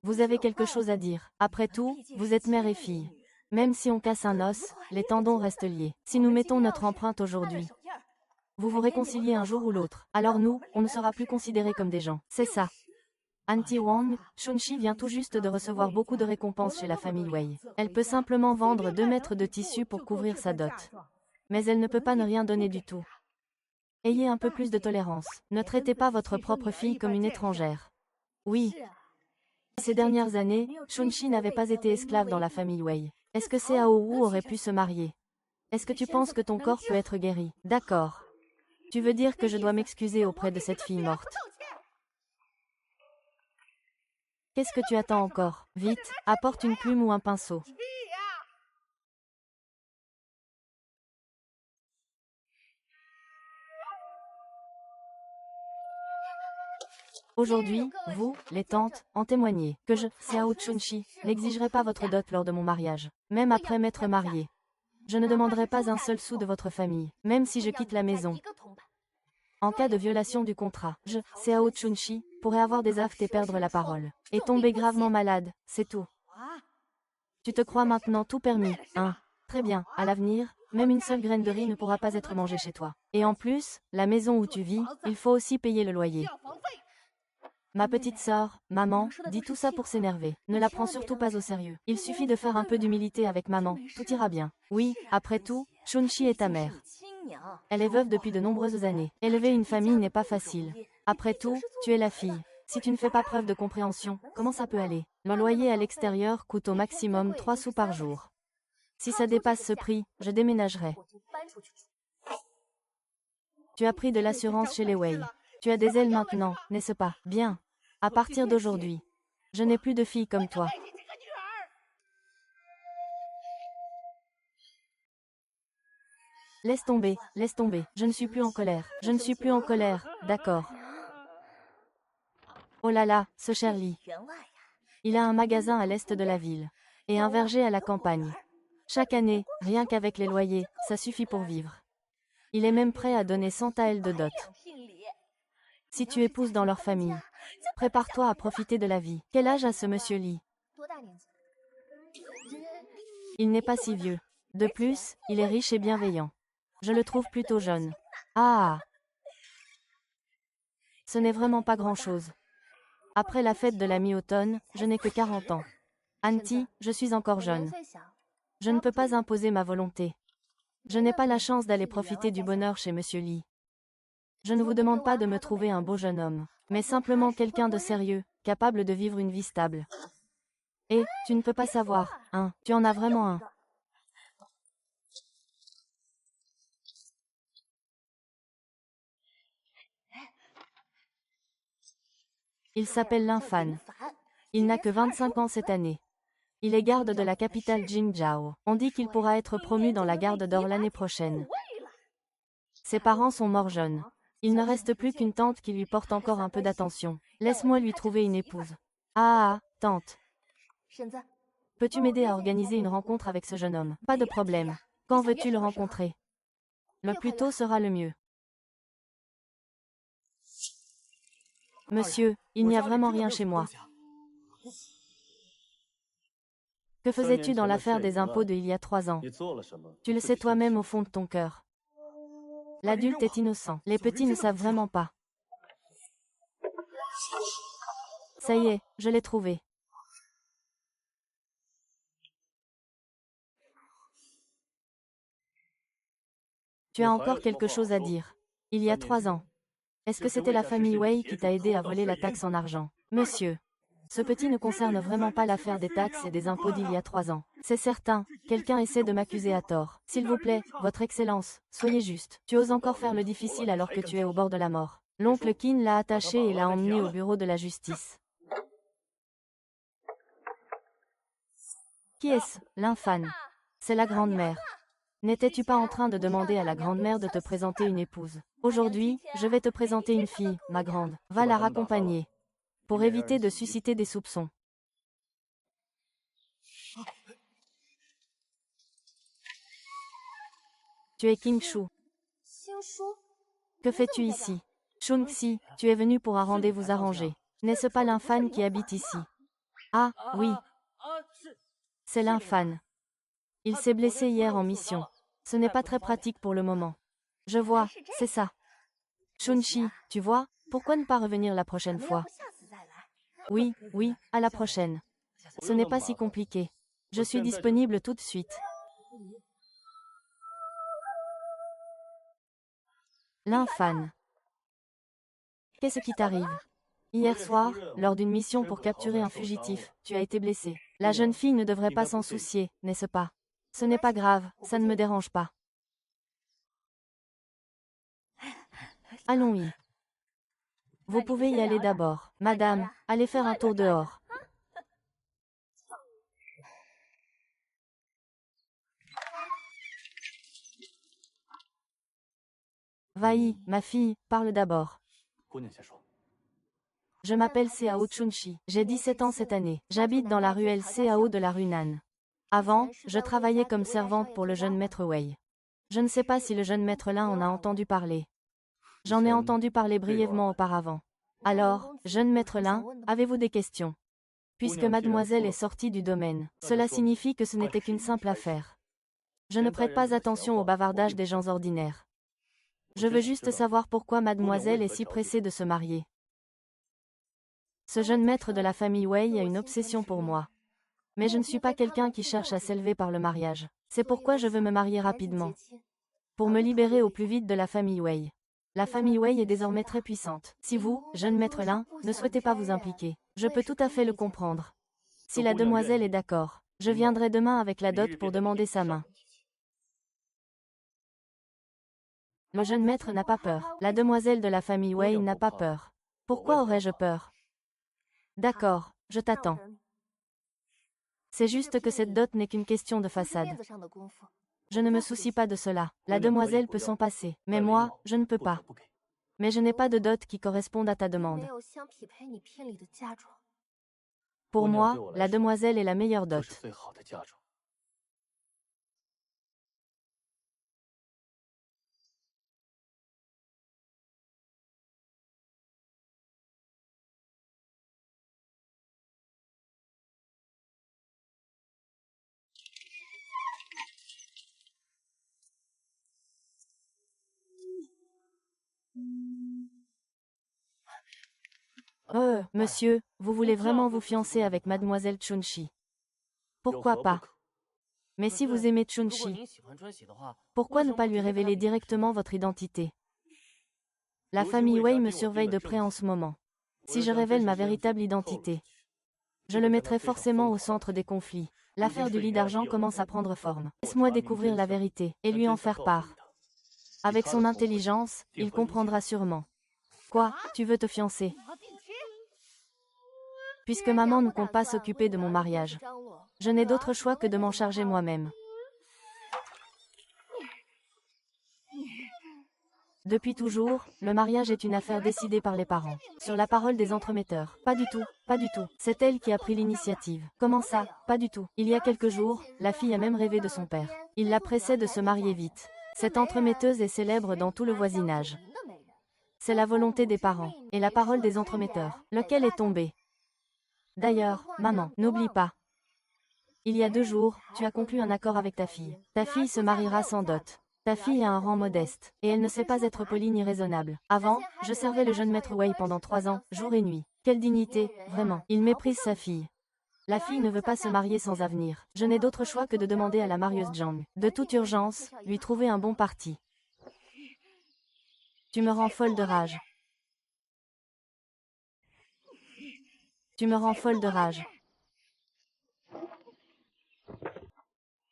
Vous avez quelque chose à dire. Après tout, vous êtes mère et fille. Même si on casse un os, les tendons restent liés. Si nous mettons notre empreinte aujourd'hui, vous vous réconciliez un jour ou l'autre. Alors nous, on ne sera plus considérés comme des gens. C'est ça. Auntie Wang, Shunshi vient tout juste de recevoir beaucoup de récompenses chez la famille Wei. Elle peut simplement vendre 2 mètres de tissu pour couvrir sa dot. Mais elle ne peut pas ne rien donner du tout. Ayez un peu plus de tolérance. Ne traitez pas votre propre fille comme une étrangère. Oui. Ces dernières années, Shunshi n'avait pas été esclave dans la famille Wei. Est-ce que Cao Wu aurait pu se marier? Est-ce que tu penses que ton corps peut être guéri? D'accord. Tu veux dire que je dois m'excuser auprès de cette fille morte? Qu'est-ce que tu attends encore? Vite, apporte une plume ou un pinceau. Aujourd'hui, vous, les tantes, en témoignez, que je, Xiao Chunshi, n'exigerai pas votre dot lors de mon mariage, même après m'être mariée. Je ne demanderai pas un seul sou de votre famille, même si je quitte la maison. En cas de violation du contrat, Seao Chunshi, pourrais avoir des aftes et perdre la parole. Et tomber gravement malade, c'est tout. Tu te crois maintenant tout permis, hein? Très bien, à l'avenir, même une seule graine de riz ne pourra pas être mangée chez toi. Et en plus, la maison où tu vis, il faut aussi payer le loyer. Ma petite sœur, maman, dit tout ça pour s'énerver. Ne la prends surtout pas au sérieux. Il suffit de faire un peu d'humilité avec maman, tout ira bien. Oui, après tout, Chunshi est ta mère. Elle est veuve depuis de nombreuses années. Élever une famille n'est pas facile. Après tout, tu es la fille. Si tu ne fais pas preuve de compréhension, comment ça peut aller? Le loyer à l'extérieur coûte au maximum 3 sous par jour. Si ça dépasse ce prix, je déménagerai. Tu as pris de l'assurance chez les Wei. Tu as des ailes maintenant, n'est-ce pas? Bien. À partir d'aujourd'hui, je n'ai plus de filles comme toi. Laisse tomber, je ne suis plus en colère. Je ne suis plus en colère, d'accord. Oh là là, ce Charlie. Il a un magasin à l'est de la ville. Et un verger à la campagne. Chaque année, rien qu'avec les loyers, ça suffit pour vivre. Il est même prêt à donner 100 taels de dot. Si tu épouses dans leur famille, prépare-toi à profiter de la vie. Quel âge a ce monsieur Lee? Il n'est pas si vieux. De plus, il est riche et bienveillant. Je le trouve plutôt jeune. Ah! Ce n'est vraiment pas grand-chose. Après la fête de la mi-automne, je n'ai que 40 ans. Auntie, je suis encore jeune. Je ne peux pas imposer ma volonté. Je n'ai pas la chance d'aller profiter du bonheur chez monsieur Lee. Je ne vous demande pas de me trouver un beau jeune homme, mais simplement quelqu'un de sérieux, capable de vivre une vie stable. Et, tu ne peux pas savoir, hein, tu en as vraiment un. Il s'appelle Lin Fan. Il n'a que 25 ans cette année. Il est garde de la capitale Jingzhou. On dit qu'il pourra être promu dans la garde d'or l'année prochaine. Ses parents sont morts jeunes. Il ne reste plus qu'une tante qui lui porte encore un peu d'attention. Laisse-moi lui trouver une épouse. Ah, tante. Peux-tu m'aider à organiser une rencontre avec ce jeune homme? Pas de problème. Quand veux-tu le rencontrer? Le plus tôt sera le mieux. Monsieur, il n'y a vraiment rien chez moi. Que faisais-tu dans l'affaire des impôts de il y a 3 ans? Tu le sais toi-même au fond de ton cœur. L'adulte est innocent. Les petits ne savent vraiment pas. Ça y est, je l'ai trouvé. Tu as encore quelque chose à dire. Il y a 3 ans. Est-ce que c'était la famille Wei qui t'a aidé à voler la taxe en argent? Monsieur, ce petit ne concerne vraiment pas l'affaire des taxes et des impôts d'il y a 3 ans. C'est certain, quelqu'un essaie de m'accuser à tort. S'il vous plaît, votre excellence, soyez juste. Tu oses encore faire le difficile alors que tu es au bord de la mort. L'oncle Qin l'a attaché et l'a emmené au bureau de la justice. Qui est-ce? Lin Fan. C'est la grand-mère. N'étais-tu pas en train de demander à la grand-mère de te présenter une épouse? Aujourd'hui, je vais te présenter une fille, ma grande. Va la raccompagner. Pour éviter de susciter des soupçons. Tu es King Shu. Que fais-tu ici? Shun-Xi, tu es venu pour un rendez-vous arrangé. N'est-ce pas Lin Fan qui habite ici? Ah, oui. C'est Lin Fan. Il s'est blessé hier en mission. Ce n'est pas très pratique pour le moment. Je vois, c'est ça. Shun-Chi, tu vois, pourquoi ne pas revenir la prochaine fois? Oui, oui, à la prochaine. Ce n'est pas si compliqué. Je suis disponible tout de suite. Lin Fan. Qu'est-ce qui t'arrive? Hier soir, lors d'une mission pour capturer un fugitif, tu as été blessé. La jeune fille ne devrait pas s'en soucier, n'est-ce pas? Ce n'est pas grave, ça ne me dérange pas. Allons-y. Vous pouvez y aller d'abord. Madame, allez faire un tour dehors. Va-y, ma fille, parle d'abord. Je m'appelle Seao Chunshi. J'ai 17 ans cette année. J'habite dans la ruelle Seao de la rue Nan. Avant, je travaillais comme servante pour le jeune maître Wei. Je ne sais pas si le jeune maître Lin en a entendu parler. J'en ai entendu parler brièvement auparavant. Alors, jeune maître Lin, avez-vous des questions? Puisque mademoiselle est sortie du domaine, cela signifie que ce n'était qu'une simple affaire. Je ne prête pas attention au bavardage des gens ordinaires. Je veux juste savoir pourquoi mademoiselle est si pressée de se marier. Ce jeune maître de la famille Wei a une obsession pour moi. Mais je ne suis pas quelqu'un qui cherche à s'élever par le mariage. C'est pourquoi je veux me marier rapidement. Pour me libérer au plus vite de la famille Wei. La famille Wei est désormais très puissante. Si vous, jeune maître Lin, ne souhaitez pas vous impliquer, je peux tout à fait le comprendre. Si la demoiselle est d'accord, je viendrai demain avec la dot pour demander sa main. Le jeune maître n'a pas peur. La demoiselle de la famille Wei n'a pas peur. Pourquoi aurais-je peur? D'accord, je t'attends. C'est juste que cette dot n'est qu'une question de façade. Je ne me soucie pas de cela. La demoiselle peut s'en passer, mais moi, je ne peux pas. Mais je n'ai pas de dot qui corresponde à ta demande. Pour moi, la demoiselle est la meilleure dot. Monsieur, vous voulez vraiment vous fiancer avec mademoiselle Chunshi? Pourquoi pas? Mais si vous aimez Chunshi, pourquoi ne pas lui révéler directement votre identité? La famille Wei me surveille de près en ce moment. Si je révèle ma véritable identité, je le mettrai forcément au centre des conflits. L'affaire du lit d'argent commence à prendre forme. Laisse-moi découvrir la vérité et lui en faire part. Avec son intelligence, il comprendra sûrement. Quoi, tu veux te fiancer? Puisque maman ne compte pas s'occuper de mon mariage, je n'ai d'autre choix que de m'en charger moi-même. Depuis toujours, le mariage est une affaire décidée par les parents, sur la parole des entremetteurs. Pas du tout, pas du tout. C'est elle qui a pris l'initiative. Comment ça? Pas du tout. Il y a quelques jours, la fille a même rêvé de son père. Il la pressait de se marier vite. Cette entremetteuse est célèbre dans tout le voisinage. C'est la volonté des parents, et la parole des entremetteurs, lequel est tombé. D'ailleurs, maman, n'oublie pas. Il y a 2 jours, tu as conclu un accord avec ta fille. Ta fille se mariera sans dot. Ta fille a un rang modeste, et elle ne sait pas être polie ni raisonnable. Avant, je servais le jeune maître Wei pendant 3 ans, jour et nuit. Quelle dignité, vraiment. Il méprise sa fille. La fille ne veut pas se marier sans avenir. Je n'ai d'autre choix que de demander à la marieuse Zhang, de toute urgence, lui trouver un bon parti. Tu me rends folle de rage. Tu me rends folle de rage.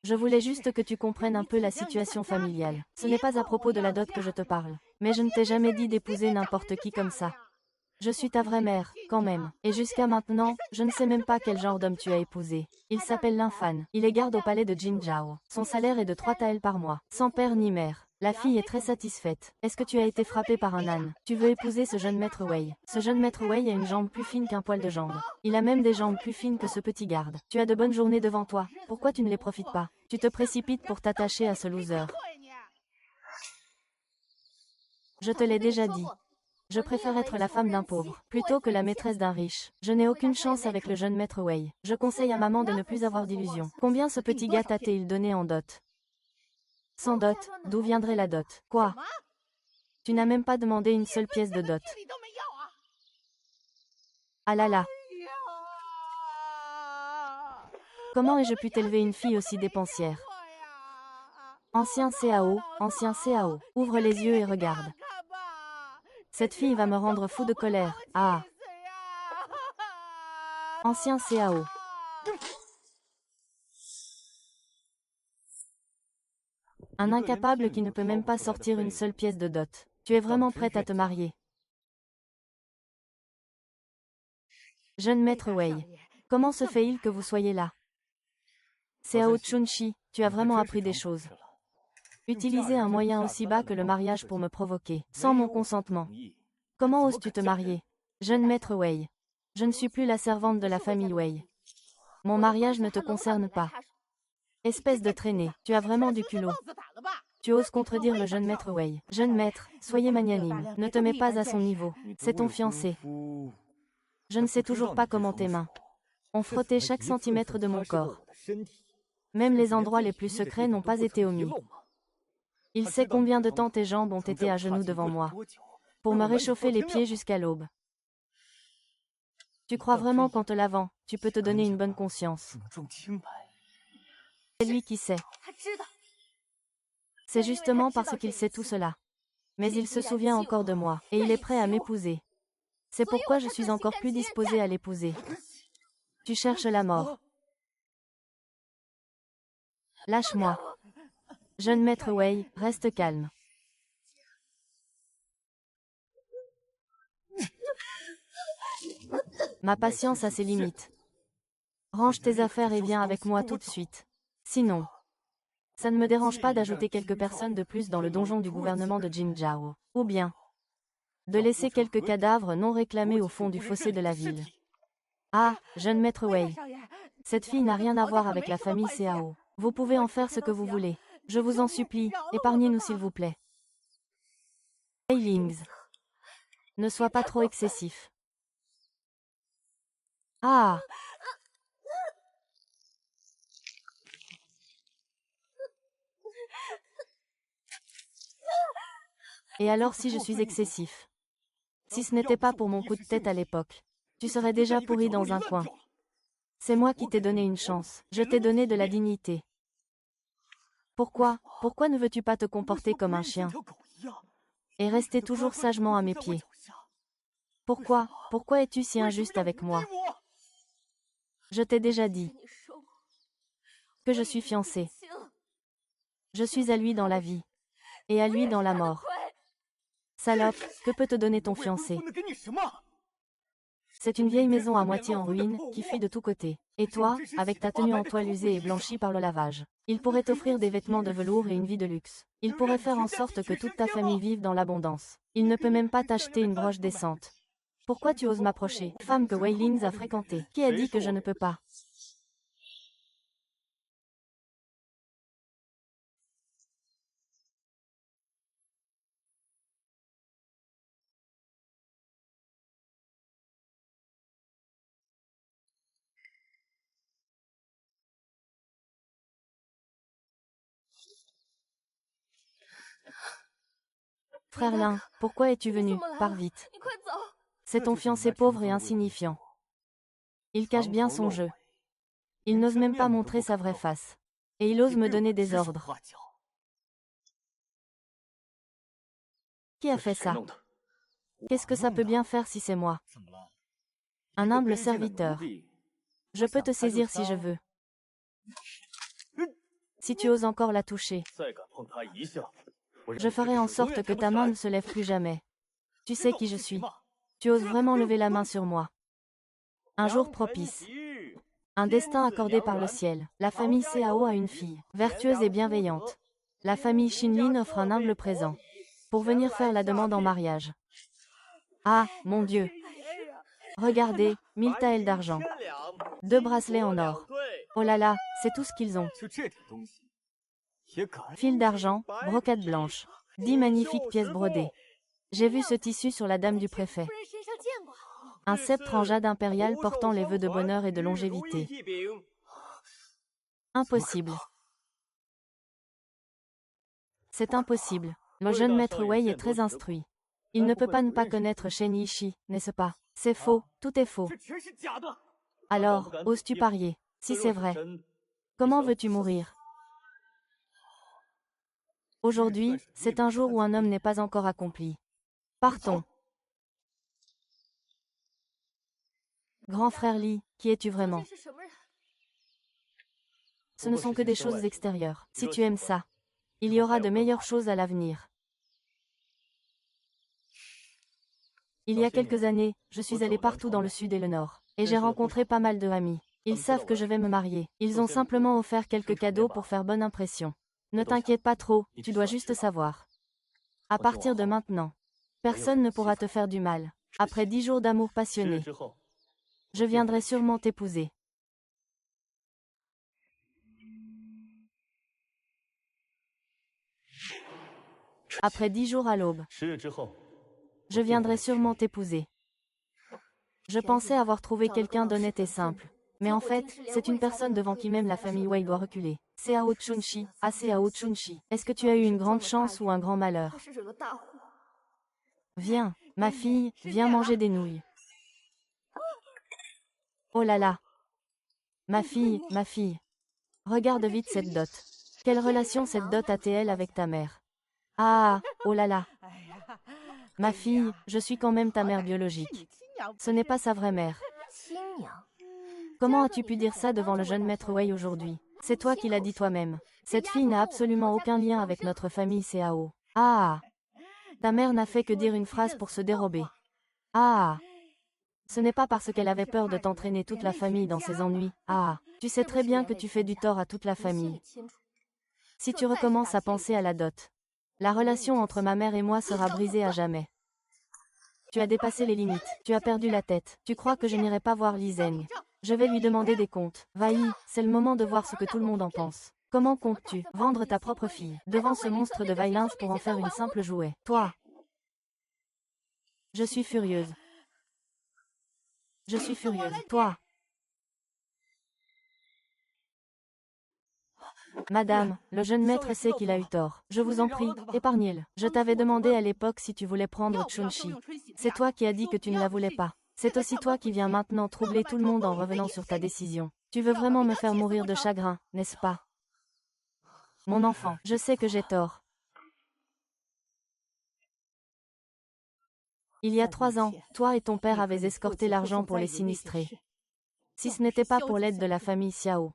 Je voulais juste que tu comprennes un peu la situation familiale. Ce n'est pas à propos de la dot que je te parle. Mais je ne t'ai jamais dit d'épouser n'importe qui comme ça. Je suis ta vraie mère, quand même. Et jusqu'à maintenant, je ne sais même pas quel genre d'homme tu as épousé. Il s'appelle Linfan. Il est garde au palais de Jinzhao. Son salaire est de 3 taels par mois. Sans père ni mère. La fille est très satisfaite. Est-ce que tu as été frappé par un âne? Tu veux épouser ce jeune maître Wei. Ce jeune maître Wei a une jambe plus fine qu'un poil de jambe. Il a même des jambes plus fines que ce petit garde. Tu as de bonnes journées devant toi. Pourquoi tu ne les profites pas? Tu te précipites pour t'attacher à ce loser. Je te l'ai déjà dit. Je préfère être la femme d'un pauvre, plutôt que la maîtresse d'un riche. Je n'ai aucune chance avec le jeune maître Wei. Je conseille à maman de ne plus avoir d'illusions. Combien ce petit gars t'a-t-il donné en dot? Sans dot, d'où viendrait la dot? Quoi? Tu n'as même pas demandé une seule pièce de dot. Ah là là. Comment ai-je pu t'élever une fille aussi dépensière? Ancien CAO, ancien CAO. Ouvre les yeux et regarde. Cette fille va me rendre fou de colère. Ah. Ancien CAO. Un incapable qui ne peut même pas sortir une seule pièce de dot. Tu es vraiment prête à te marier? Jeune maître Wei. Comment se fait-il que vous soyez là? Cao Chunshi, tu as vraiment appris des choses. Utiliser un moyen aussi bas que le mariage pour me provoquer, sans mon consentement. Comment oses-tu te marier? Jeune maître Wei. Je ne suis plus la servante de la famille Wei. Mon mariage ne te concerne pas. Espèce de traînée, tu as vraiment du culot. Tu oses contredire le jeune maître Wei. Jeune maître, soyez magnanime, ne te mets pas à son niveau. C'est ton fiancé. Je ne sais toujours pas comment tes mains ont frotté chaque centimètre de mon corps. Même les endroits les plus secrets n'ont pas été omis. Il sait combien de temps tes jambes ont été à genoux devant moi, pour me réchauffer les pieds jusqu'à l'aube. Tu crois vraiment qu'en te lavant, tu peux te donner une bonne conscience? C'est lui qui sait. C'est justement parce qu'il sait tout cela. Mais il se souvient encore de moi, et il est prêt à m'épouser. C'est pourquoi je suis encore plus disposée à l'épouser. Tu cherches la mort. Lâche-moi. Jeune maître Wei, reste calme. Ma patience a ses limites. Range tes affaires et viens avec moi tout de suite. Sinon, ça ne me dérange pas d'ajouter quelques personnes de plus dans le donjon du gouvernement de Jinzhao. Ou bien, de laisser quelques cadavres non réclamés au fond du fossé de la ville. Ah, jeune maître Wei. Cette fille n'a rien à voir avec la famille Cao. Vous pouvez en faire ce que vous voulez. Je vous en supplie, épargnez-nous s'il vous plaît. Wei Lings. Ne sois pas trop excessif. Ah! Et alors si je suis excessif? Si ce n'était pas pour mon coup de tête à l'époque, tu serais déjà pourri dans un coin. C'est moi qui t'ai donné une chance. Je t'ai donné de la dignité. Pourquoi ne veux-tu pas te comporter comme un chien et rester toujours sagement à mes pieds? Pourquoi es-tu si injuste avec moi? Je t'ai déjà dit que je suis fiancée. Je suis à lui dans la vie et à lui dans la mort. Salope, que peut te donner ton fiancé? C'est une vieille maison à moitié en ruine, qui fuit de tous côtés. Et toi, avec ta tenue en toile usée et blanchie par le lavage, il pourrait t'offrir des vêtements de velours et une vie de luxe. Il pourrait faire en sorte que toute ta famille vive dans l'abondance. Il ne peut même pas t'acheter une broche décente. Pourquoi tu oses m'approcher? Femme que Wei Lings a fréquentée. Qui a dit que je ne peux pas? Frère Lin, pourquoi es-tu venu? Pars vite. C'est ton fiancé pauvre et insignifiant. Il cache bien son jeu. Il n'ose même pas montrer sa vraie face. Et il ose me donner des ordres. Qui a fait ça? Qu'est-ce que ça peut bien faire si c'est moi? Un humble serviteur. Je peux te saisir si je veux. Si tu oses encore la toucher, je ferai en sorte que ta main ne se lève plus jamais. Tu sais qui je suis. Tu oses vraiment lever la main sur moi. Un jour propice. Un destin accordé par le ciel. La famille Cao a une fille, vertueuse et bienveillante. La famille Xinlin offre un humble présent, pour venir faire la demande en mariage. Ah, mon Dieu! Regardez, 1000 taels d'argent. 2 bracelets en or. Oh là là, c'est tout ce qu'ils ont. Fil d'argent, brocade blanche. 10 magnifiques pièces brodées. J'ai vu ce tissu sur la dame du préfet. Un sceptre en jade impérial portant les vœux de bonheur et de longévité. Impossible. C'est impossible. Le jeune maître Wei est très instruit. Il ne peut pas ne pas connaître Shen Yishi, n'est-ce pas? C'est faux, tout est faux. Alors, oses-tu parier? Si c'est vrai, comment veux-tu mourir? Aujourd'hui, c'est un jour où un homme n'est pas encore accompli. Partons. Grand frère Li, qui es-tu vraiment? Ce ne sont que des choses extérieures. Si tu aimes ça, il y aura de meilleures choses à l'avenir. Il y a quelques années, je suis allée partout dans le sud et le nord, et j'ai rencontré pas mal de amis. Ils savent que je vais me marier. Ils ont simplement offert quelques cadeaux pour faire bonne impression. Ne t'inquiète pas trop, tu dois juste savoir. À partir de maintenant, personne ne pourra te faire du mal. Après 10 jours d'amour passionné, je viendrai sûrement t'épouser. Après 10 jours à l'aube, je viendrai sûrement t'épouser. Je pensais avoir trouvé quelqu'un d'honnête et simple. Mais en fait, c'est une personne devant qui même la famille Wei doit reculer. Cao Chunshi, Cao Chunshi. Est-ce que tu as eu une grande chance ou un grand malheur? Viens, ma fille, viens manger des nouilles. Oh là là. Ma fille, ma fille. Regarde vite cette dot. Quelle relation cette dot a-t-elle avec ta mère? Ah, oh là là. Ma fille, je suis quand même ta mère biologique. Ce n'est pas sa vraie mère. Comment as-tu pu dire ça devant le jeune maître Wei aujourd'hui? C'est toi qui l'as dit toi-même. Cette fille n'a absolument aucun lien avec notre famille Cao. Ah! Ta mère n'a fait que dire une phrase pour se dérober. Ah! Ce n'est pas parce qu'elle avait peur de t'entraîner toute la famille dans ses ennuis. Ah! Tu sais très bien que tu fais du tort à toute la famille. Si tu recommences à penser à la dot, la relation entre ma mère et moi sera brisée à jamais. Tu as dépassé les limites, tu as perdu la tête. Tu crois que je n'irai pas voir Li Zeng? Je vais lui demander des comptes. Vaï, c'est le moment de voir ce que tout le monde en pense. Comment comptes-tu vendre ta propre fille devant ce monstre de violence pour en faire une simple jouet? Toi! Je suis furieuse. Je suis furieuse. Toi! Madame, le jeune maître sait qu'il a eu tort. Je vous en prie, épargnez-le. Je t'avais demandé à l'époque si tu voulais prendre Chunshi. C'est toi qui as dit que tu ne la voulais pas. C'est aussi toi qui viens maintenant troubler tout le monde en revenant sur ta décision. Tu veux vraiment me faire mourir de chagrin, n'est-ce pas? Mon enfant, je sais que j'ai tort. Il y a 3 ans, toi et ton père avez escorté l'argent pour les sinistrés. Si ce n'était pas pour l'aide de la famille Xiao,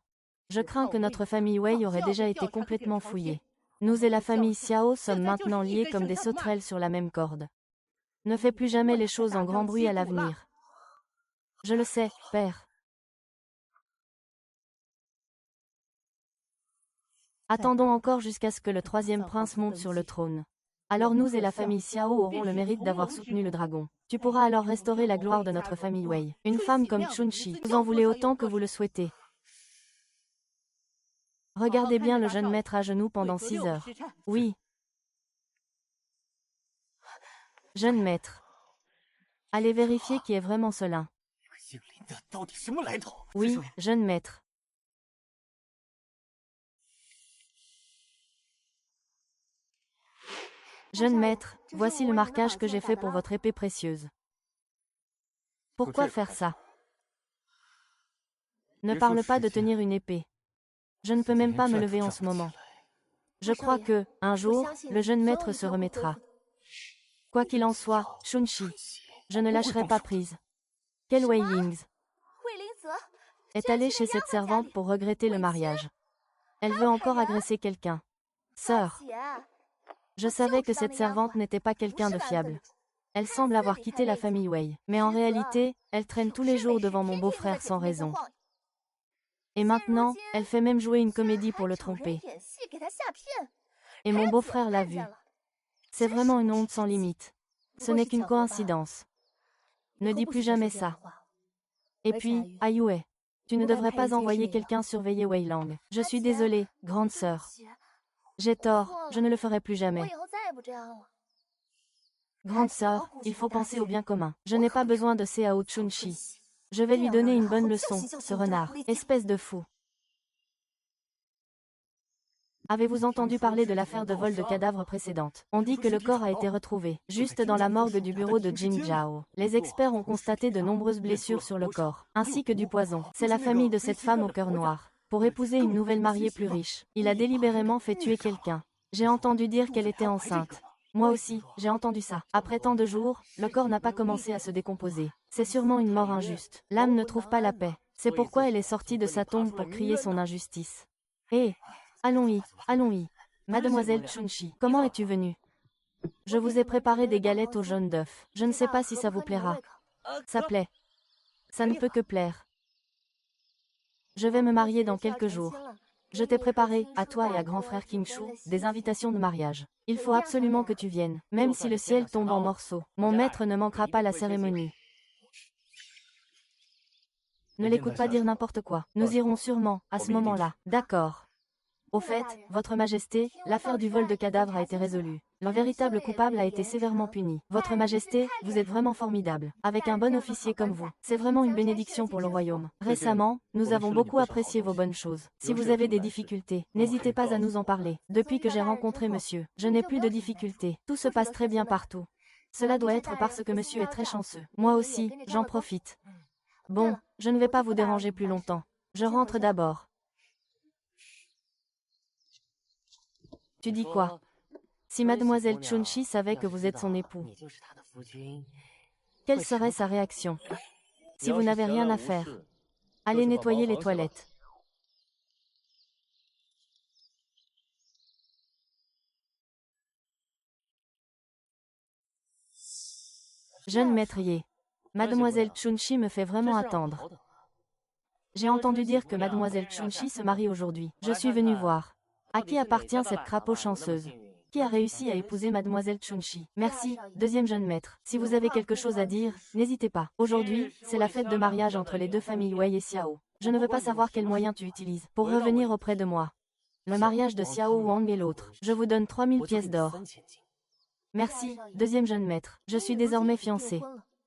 je crains que notre famille Wei aurait déjà été complètement fouillée. Nous et la famille Xiao sommes maintenant liés comme des sauterelles sur la même corde. Ne fais plus jamais les choses en grand bruit à l'avenir. Je le sais, père. Attendons encore jusqu'à ce que le 3e prince monte sur le trône. Alors nous et la famille Xiao aurons le mérite d'avoir soutenu le dragon. Tu pourras alors restaurer la gloire de notre famille Wei. Une femme comme Chunshi, vous en voulez autant que vous le souhaitez. Regardez bien le jeune maître à genoux pendant 6 heures. Oui. Jeune maître. Allez vérifier qui est vraiment ce lin. Oui, jeune maître. Jeune maître, voici le marquage que j'ai fait pour votre épée précieuse. Pourquoi faire ça? Ne parle pas de tenir une épée. Je ne peux même pas me lever en ce moment. Je crois que, un jour, le jeune maître se remettra. Quoi qu'il en soit, Chunshi, je ne lâcherai pas prise. Quel Wei Yings est allée chez cette servante pour regretter le mariage. Elle veut encore agresser quelqu'un. Sœur, je savais que cette servante n'était pas quelqu'un de fiable. Elle semble avoir quitté la famille Wei, mais en réalité, elle traîne tous les jours devant mon beau-frère sans raison. Et maintenant, elle fait même jouer une comédie pour le tromper. Et mon beau-frère l'a vu. C'est vraiment une honte sans limite. Ce n'est qu'une coïncidence. Ne dis plus jamais ça. Et puis, Ayue, tu ne devrais pas envoyer quelqu'un surveiller Wei Lang. Je suis désolée, grande sœur. J'ai tort, je ne le ferai plus jamais. Grande sœur, il faut penser au bien commun. Je n'ai pas besoin de Cao Chunshi. Je vais lui donner une bonne leçon, ce renard, espèce de fou. Avez-vous entendu parler de l'affaire de vol de cadavres précédente? On dit que le corps a été retrouvé, juste dans la morgue du bureau de Jing Zhao. Les experts ont constaté de nombreuses blessures sur le corps, ainsi que du poison. C'est la famille de cette femme au cœur noir. Pour épouser une nouvelle mariée plus riche, il a délibérément fait tuer quelqu'un. J'ai entendu dire qu'elle était enceinte. Moi aussi, j'ai entendu ça. Après tant de jours, le corps n'a pas commencé à se décomposer. C'est sûrement une mort injuste. L'âme ne trouve pas la paix. C'est pourquoi elle est sortie de sa tombe pour crier son injustice. Hé! Allons-y, allons-y. Mademoiselle Chunshi, comment es-tu venue? Je vous ai préparé des galettes au jaune d'œuf. Je ne sais pas si ça vous plaira. Ça plaît. Ça ne peut que plaire. Je vais me marier dans quelques jours. Je t'ai préparé, à toi et à grand frère King Shu, des invitations de mariage. Il faut absolument que tu viennes, même si le ciel tombe en morceaux. Mon maître ne manquera pas la cérémonie. Ne l'écoute pas dire n'importe quoi. Nous irons sûrement, à ce moment-là. D'accord. Au fait, Votre Majesté, l'affaire du vol de cadavres a été résolue. Le véritable coupable a été sévèrement puni. Votre Majesté, vous êtes vraiment formidable. Avec un bon officier comme vous, c'est vraiment une bénédiction pour le royaume. Récemment, nous avons beaucoup apprécié vos bonnes choses. Si vous avez des difficultés, n'hésitez pas à nous en parler. Depuis que j'ai rencontré monsieur, je n'ai plus de difficultés. Tout se passe très bien partout. Cela doit être parce que monsieur est très chanceux. Moi aussi, j'en profite. Bon, je ne vais pas vous déranger plus longtemps. Je rentre d'abord. Tu dis quoi? Si mademoiselle Chunchi savait que vous êtes son époux, quelle serait sa réaction? Si vous n'avez rien à faire, allez nettoyer les toilettes. Jeune maîtrier, mademoiselle Chunchi me fait vraiment attendre. J'ai entendu dire que mademoiselle Chunchi se marie aujourd'hui. Je suis venu voir. À qui appartient cette crapaud chanceuse? Qui a réussi à épouser mademoiselle Chunchi? Merci, deuxième jeune maître. Si vous avez quelque chose à dire, n'hésitez pas. Aujourd'hui, c'est la fête de mariage entre les deux familles Wei et Xiao. Je ne veux pas savoir quels moyens tu utilises pour revenir auprès de moi. Le mariage de Xiao Wang et l'autre. Je vous donne 3000 pièces d'or. Merci, deuxième jeune maître. Je suis désormais fiancé.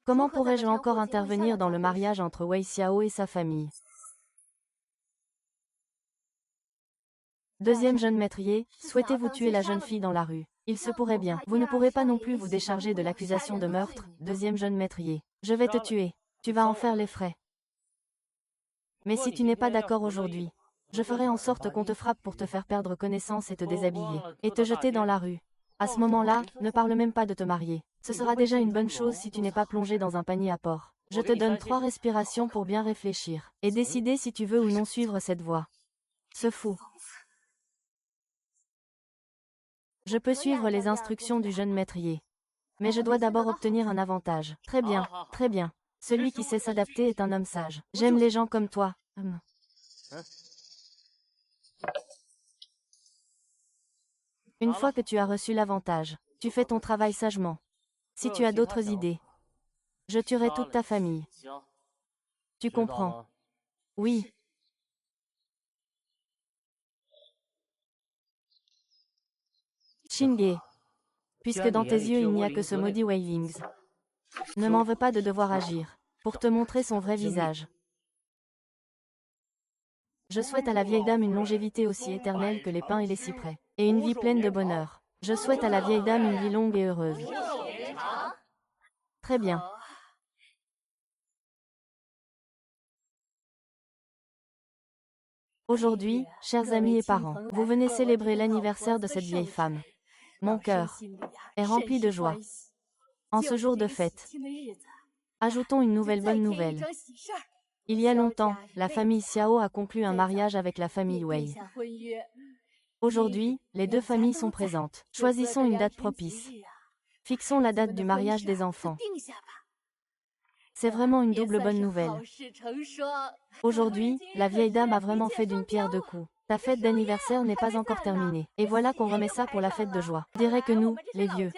Comment pourrais-je encore intervenir dans le mariage entre Wei Xiao et sa famille? Deuxième jeune maîtrier, souhaitez-vous tuer la jeune fille dans la rue? Il se pourrait bien. Vous ne pourrez pas non plus vous décharger de l'accusation de meurtre, deuxième jeune maîtrier. Je vais te tuer. Tu vas en faire les frais. Mais si tu n'es pas d'accord aujourd'hui, je ferai en sorte qu'on te frappe pour te faire perdre connaissance et te déshabiller, et te jeter dans la rue. À ce moment-là, ne parle même pas de te marier. Ce sera déjà une bonne chose si tu n'es pas plongé dans un panier à porc. Je te donne 3 respirations pour bien réfléchir, et décider si tu veux ou non suivre cette voie. Ce fou. Je peux suivre les instructions du jeune maîtrier. Mais je dois d'abord obtenir un avantage. Très bien, très bien. Celui qui sait s'adapter est un homme sage. J'aime les gens comme toi. Une fois que tu as reçu l'avantage, tu fais ton travail sagement. Si tu as d'autres idées, je tuerai toute ta famille. Tu comprends? Oui. Shinge. Puisque dans tes yeux il n'y a que ce maudit Weilings. Ne m'en veux pas de devoir agir, pour te montrer son vrai visage. Je souhaite à la vieille dame une longévité aussi éternelle que les pins et les cyprès, et une vie pleine de bonheur. Je souhaite à la vieille dame une vie longue et heureuse. Très bien. Aujourd'hui, chers amis et parents, vous venez célébrer l'anniversaire de cette vieille femme. Mon cœur est rempli de joie. En ce jour de fête, ajoutons une nouvelle bonne nouvelle. Il y a longtemps, la famille Xiao a conclu un mariage avec la famille Wei. Aujourd'hui, les deux familles sont présentes. Choisissons une date propice. Fixons la date du mariage des enfants. C'est vraiment une double bonne nouvelle. Aujourd'hui, la vieille dame a vraiment fait d'une pierre deux coups. Ta fête d'anniversaire n'est pas encore terminée. Et voilà qu'on remet ça pour la fête de joie. Je dirais que nous, les vieux,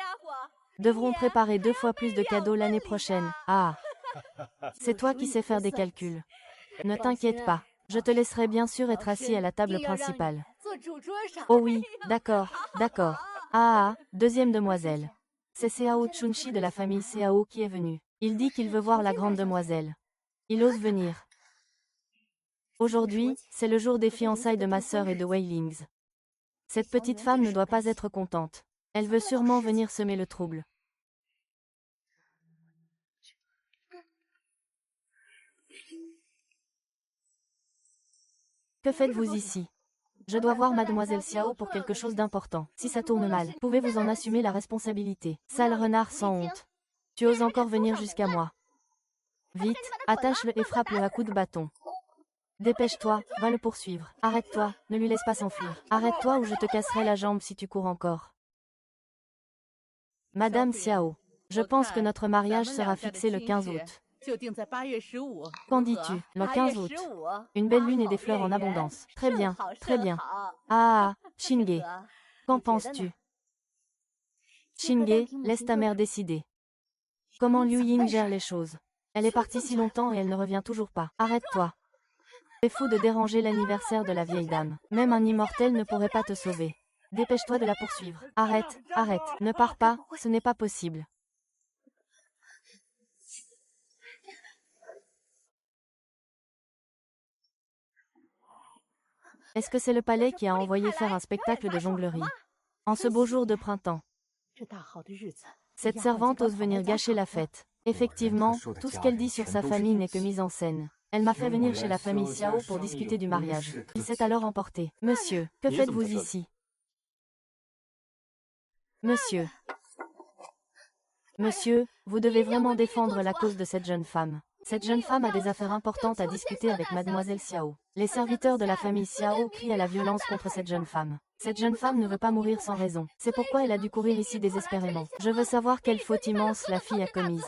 devrons préparer 2 fois plus de cadeaux l'année prochaine. Ah! C'est toi qui sais faire des calculs. Ne t'inquiète pas. Je te laisserai bien sûr être assis à la table principale. Oh oui, d'accord, d'accord. Ah, deuxième demoiselle. C'est Seao Chunchi de la famille Seao qui est venu. Il dit qu'il veut voir la grande demoiselle. Il ose venir. Aujourd'hui, c'est le jour des fiançailles de ma sœur et de Weilings. Cette petite femme ne doit pas être contente. Elle veut sûrement venir semer le trouble. Que faites-vous ici? Je dois voir mademoiselle Xiao pour quelque chose d'important. Si ça tourne mal, pouvez-vous en assumer la responsabilité? Sale renard sans honte. Tu oses encore venir jusqu'à moi. Vite, attache-le et frappe-le à coups de bâton. Dépêche-toi, va le poursuivre. Arrête-toi, ne lui laisse pas s'enfuir. Arrête-toi ou je te casserai la jambe si tu cours encore. Madame Xiao, je pense que notre mariage sera fixé le 15 août. Qu'en dis-tu? Le 15 août. Une belle lune et des fleurs en abondance. Très bien, très bien. Ah, Shinge. Qu'en penses-tu? Shinge, laisse ta mère décider. Comment Liu Ying gère les choses? Elle est partie si longtemps et elle ne revient toujours pas. Arrête-toi. C'est fou de déranger l'anniversaire de la vieille dame. Même un immortel ne pourrait pas te sauver. Dépêche-toi de la poursuivre. Arrête, arrête, ne pars pas, ce n'est pas possible. Est-ce que c'est le palais qui a envoyé faire un spectacle de jonglerie? En ce beau jour de printemps. Cette servante ose venir gâcher la fête. Effectivement, tout ce qu'elle dit sur sa famille n'est que mise en scène. Elle m'a fait venir chez la famille Xiao pour discuter du mariage. Il s'est alors emporté. Monsieur, que faites-vous ici? Monsieur. Monsieur, vous devez vraiment défendre la cause de cette jeune femme. Cette jeune femme a des affaires importantes à discuter avec mademoiselle Xiao. Les serviteurs de la famille Xiao crient à la violence contre cette jeune femme. Cette jeune femme ne veut pas mourir sans raison. C'est pourquoi elle a dû courir ici désespérément. Je veux savoir quelle faute immense la fille a commise.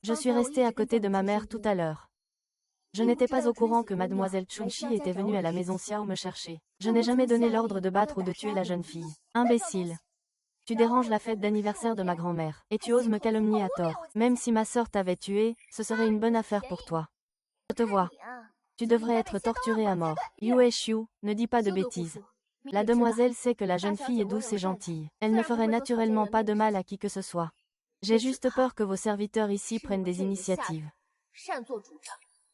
Je suis restée à côté de ma mère tout à l'heure. Je n'étais pas au courant que mademoiselle Chunchi était venue à la maison Xiao me chercher. Je n'ai jamais donné l'ordre de battre ou de tuer la jeune fille. Imbécile. Tu déranges la fête d'anniversaire de ma grand-mère, et tu oses me calomnier à tort. Même si ma sœur t'avait tué, ce serait une bonne affaire pour toi. Je te vois. Tu devrais être torturé à mort. Yue Xiu, ne dis pas de bêtises. La demoiselle sait que la jeune fille est douce et gentille. Elle ne ferait naturellement pas de mal à qui que ce soit. J'ai juste peur que vos serviteurs ici prennent des initiatives.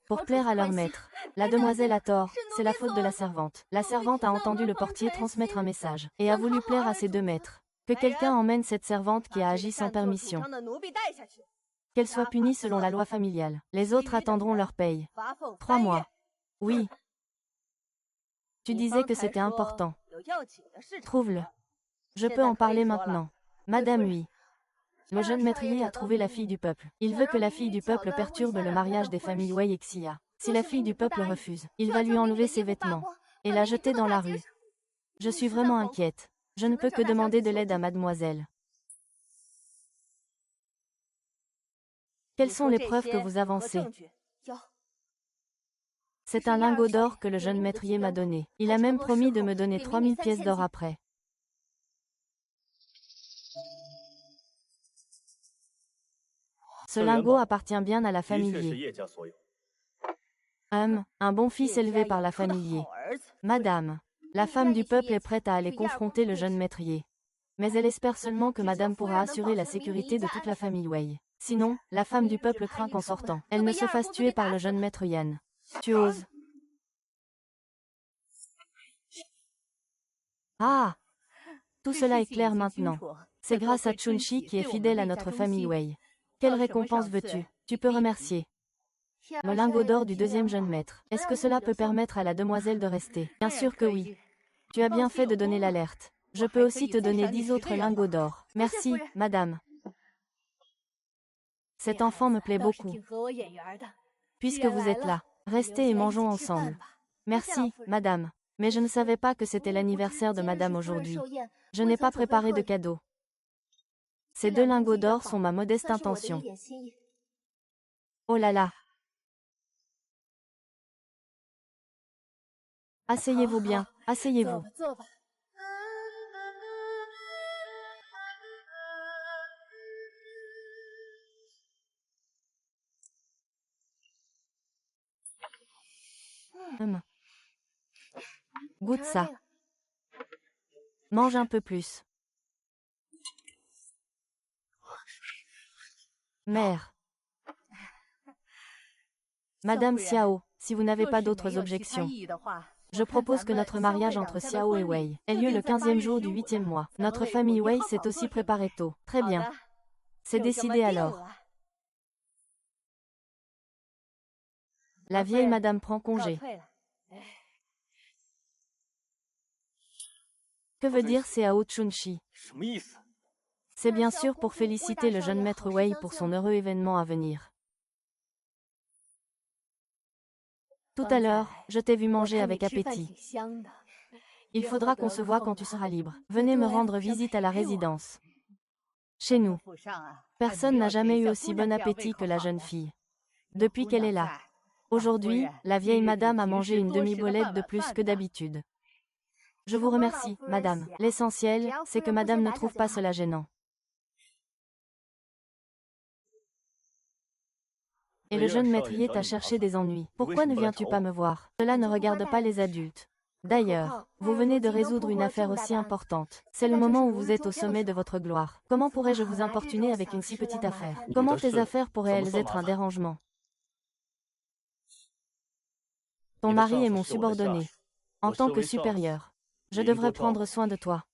Pour plaire à leur maître. La demoiselle a tort, c'est la faute de la servante. La servante a entendu le portier transmettre un message, et a voulu plaire à ses deux maîtres. Que quelqu'un emmène cette servante qui a agi sans permission. Qu'elle soit punie selon la loi familiale. Les autres attendront leur paye. 3 mois. Oui. Tu disais que c'était important. Trouve-le. Je peux en parler maintenant. Madame, oui. Le jeune maîtrier a trouvé la fille du peuple. Il veut que la fille du peuple perturbe le mariage des familles Wei et Xia. Si la fille du peuple refuse, il va lui enlever ses vêtements et la jeter dans la rue. Je suis vraiment inquiète. Je ne peux que demander de l'aide à mademoiselle. Quelles sont les preuves que vous avancez? C'est un lingot d'or que le jeune maîtrier m'a donné. Il a même promis de me donner 3000 pièces d'or après. Ce lingot appartient bien à la famille. Un bon fils élevé par la famille. Madame, la femme du peuple est prête à aller confronter le jeune maîtrier. Mais elle espère seulement que madame pourra assurer la sécurité de toute la famille Wei. Sinon, la femme du peuple craint qu'en sortant, elle ne se fasse tuer par le jeune maître Yan. Tu oses. Ah! Tout cela est clair maintenant. C'est grâce à Chunchi qui est fidèle à notre famille Wei. Quelle récompense veux-tu? Tu peux remercier. Le lingot d'or du deuxième jeune maître. Est-ce que cela peut permettre à la demoiselle de rester? Bien sûr que oui. Tu as bien fait de donner l'alerte. Je peux aussi te donner 10 autres lingots d'or. Merci, madame. Cet enfant me plaît beaucoup. Puisque vous êtes là, restez et mangeons ensemble. Merci, madame. Mais je ne savais pas que c'était l'anniversaire de madame aujourd'hui. Je n'ai pas préparé de cadeau. Ces 2 lingots d'or sont ma modeste intention. Oh là là. Asseyez-vous bien, asseyez-vous. Goûte ça. Mange un peu plus. Mère. Madame Xiao, si vous n'avez pas d'autres objections, je propose que notre mariage entre Xiao et Wei ait lieu le 15e jour du 8e mois. Notre famille Wei s'est aussi préparée tôt. Très bien. C'est décidé alors. La vieille madame prend congé. Que veut dire Xiao Chunchi? C'est bien sûr pour féliciter le jeune maître Wei pour son heureux événement à venir. Tout à l'heure, je t'ai vu manger avec appétit. Il faudra qu'on se voie quand tu seras libre. Venez me rendre visite à la résidence. Chez nous, personne n'a jamais eu aussi bon appétit que la jeune fille. Depuis qu'elle est là. Aujourd'hui, la vieille madame a mangé une demi-bolette de plus que d'habitude. Je vous remercie, madame. L'essentiel, c'est que madame ne trouve pas cela gênant. Et le jeune maîtrier t'a cherché des ennuis. Pourquoi ne viens-tu pas me voir? Cela ne regarde pas les adultes. D'ailleurs, vous venez de résoudre une affaire aussi importante. C'est le moment où vous êtes au sommet de votre gloire. Comment pourrais-je vous importuner avec une si petite affaire? Comment tes affaires pourraient-elles être un dérangement? Ton mari est mon subordonné. En tant que supérieur, je devrais prendre soin de toi.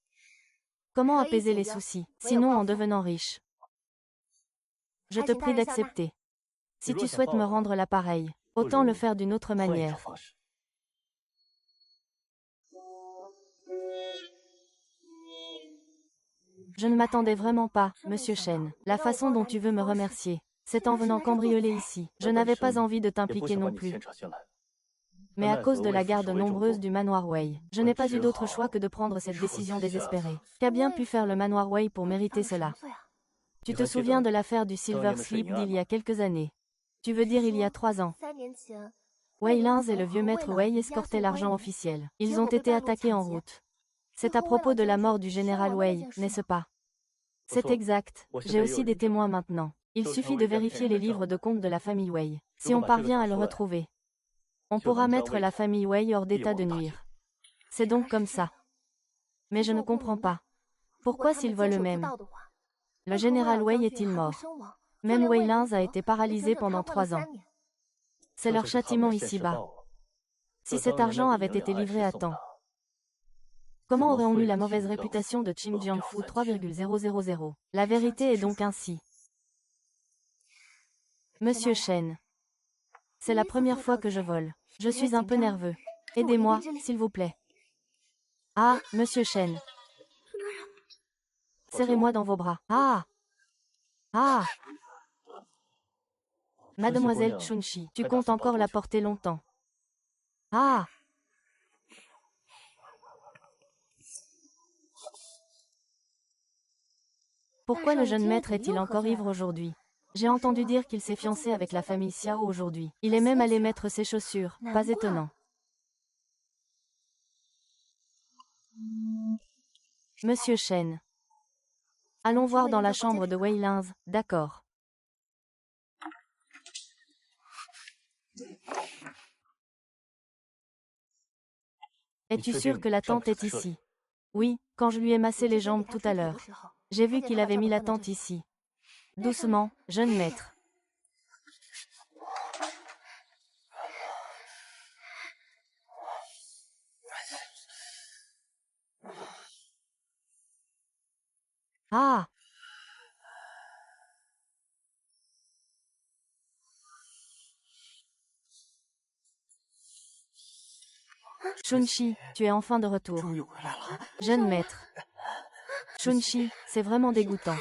Comment apaiser les soucis, sinon en devenant riche? Je te prie d'accepter. Si tu souhaites me rendre l'appareil, autant le faire d'une autre manière. Je ne m'attendais vraiment pas, Monsieur Chen. La façon dont tu veux me remercier, c'est en venant cambrioler ici. Je n'avais pas envie de t'impliquer non plus. Mais à cause de la garde nombreuse du manoir Wei, je n'ai pas eu d'autre choix que de prendre cette décision désespérée. Qu'a bien pu faire le manoir Wei pour mériter cela? Tu te souviens de l'affaire du Silver Slip d'il y a quelques années? Tu veux dire il y a 3 ans? Wei Lins et le vieux maître Wei escortaient l'argent officiel. Ils ont été attaqués en route. C'est à propos de la mort du général Wei, n'est-ce pas? C'est exact, j'ai aussi des témoins maintenant. Il suffit de vérifier les livres de compte de la famille Wei. Si on parvient à le retrouver, on pourra mettre la famille Wei hors d'état de nuire. C'est donc comme ça. Mais je ne comprends pas. Pourquoi s'ils voient le même? Le général Wei est-il mort? Même Wei Lins a été paralysé pendant 3 ans. C'est leur châtiment ici-bas. Si cet argent avait été livré à temps, comment aurait-on eu la mauvaise réputation de Chim Jiangfu 3,000? La vérité est donc ainsi. Monsieur Chen, c'est la première fois que je vole. Je suis un peu nerveux. Aidez-moi, s'il vous plaît. Ah, Monsieur Chen. Serrez-moi dans vos bras. Ah! Ah! Mademoiselle Chunchi, tu comptes encore la porter longtemps. Ah! Pourquoi le jeune maître est-il encore ivre aujourd'hui? J'ai entendu dire qu'il s'est fiancé avec la famille Xiao aujourd'hui. Il est même allé mettre ses chaussures, pas étonnant. Monsieur Chen. Allons voir dans la chambre de Wei Lins, d'accord. Es-tu sûr que la tente est ici? Oui, quand je lui ai massé les jambes tout à l'heure. J'ai vu qu'il avait mis la tente ici. Doucement, jeune maître. Ah! Chunchi, tu es enfin de retour. Jeune maître. Chunchi, c'est vraiment dégoûtant.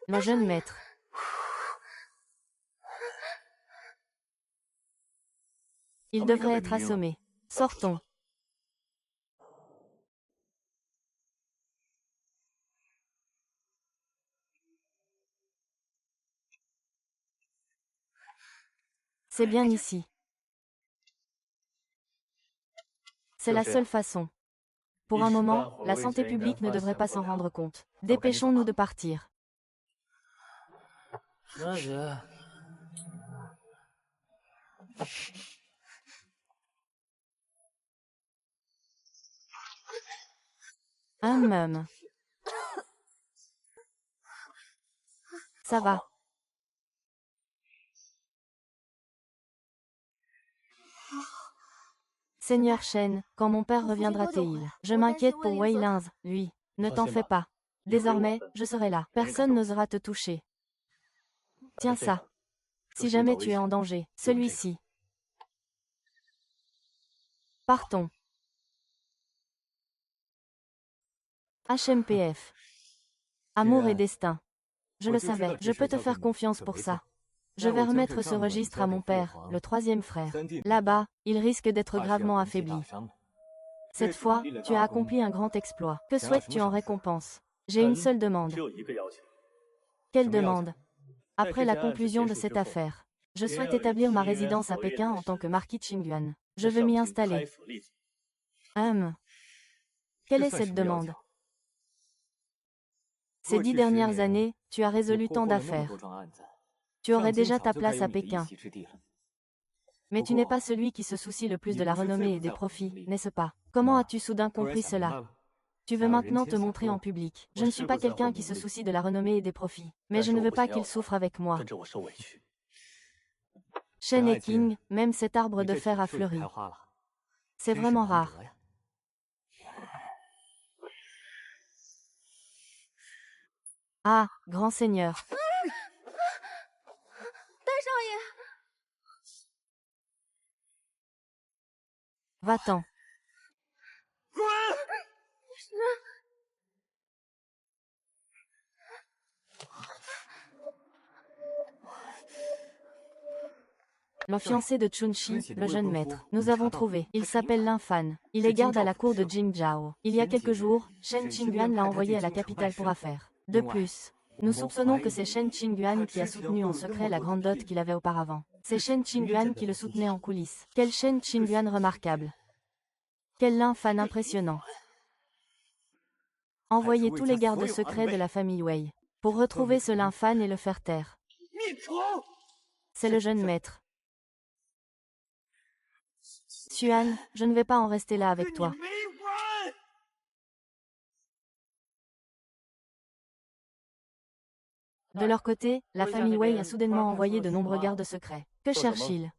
Le jeune maître. Il devrait être assommé. Sortons. C'est bien ici. C'est la seule façon. Pour un moment, la santé publique ne devrait pas s'en rendre compte. Dépêchons-nous de partir. Hum. Ça va. Seigneur Shen, quand mon père reviendra-t-il? Je m'inquiète pour Wei Lins, lui. Ne t'en fais pas. Désormais, je serai là. Personne n'osera te toucher. Tiens ça. Si jamais tu es en danger, celui-ci. Partons. HMPF. Amour et destin. Je le savais, je peux te faire confiance pour ça. Je vais remettre ce registre à mon père, le 3e frère. Là-bas, il risque d'être gravement affaibli. Cette fois, tu as accompli un grand exploit. Que souhaites-tu en récompense? J'ai une seule demande. Quelle demande? Après la conclusion de cette affaire, je souhaite établir ma résidence à Pékin en tant que marquis Qingyuan. Je veux m'y installer. Quelle est cette demande? Ces 10 dernières années, tu as résolu tant d'affaires. Tu aurais déjà ta place à Pékin. Mais tu n'es pas celui qui se soucie le plus de la renommée et des profits, n'est-ce pas? Comment as-tu soudain compris cela? Tu veux maintenant te montrer en public. Je ne suis pas quelqu'un qui se soucie de la renommée et des profits. Mais je ne veux pas qu'il souffre avec moi. Shen et King, même cet arbre de fer a fleuri. C'est vraiment rare. Ah, grand seigneur. Va-t'en. Le fiancé de Chunshi, le jeune maître. Nous avons trouvé. Il s'appelle Lin Fan. Il est garde à la cour de Jingzhao. Il y a quelques jours, Shen Qingyuan l'a envoyé à la capitale pour affaires. De plus, nous soupçonnons que c'est Shen Qingyuan qui a soutenu en secret la grande dot qu'il avait auparavant. C'est Shen Qingyuan qui le soutenait en coulisses. Quel Shen Qingyuan remarquable. Quel Lin Fan impressionnant. Envoyez tous les gardes secrets de la famille Wei pour retrouver ce Lin Fan et le faire taire. C'est le jeune maître. Xuan, je ne vais pas en rester là avec toi. De leur côté, la famille Wei a soudainement envoyé de nombreux gardes secrets. Que cherchent-ils?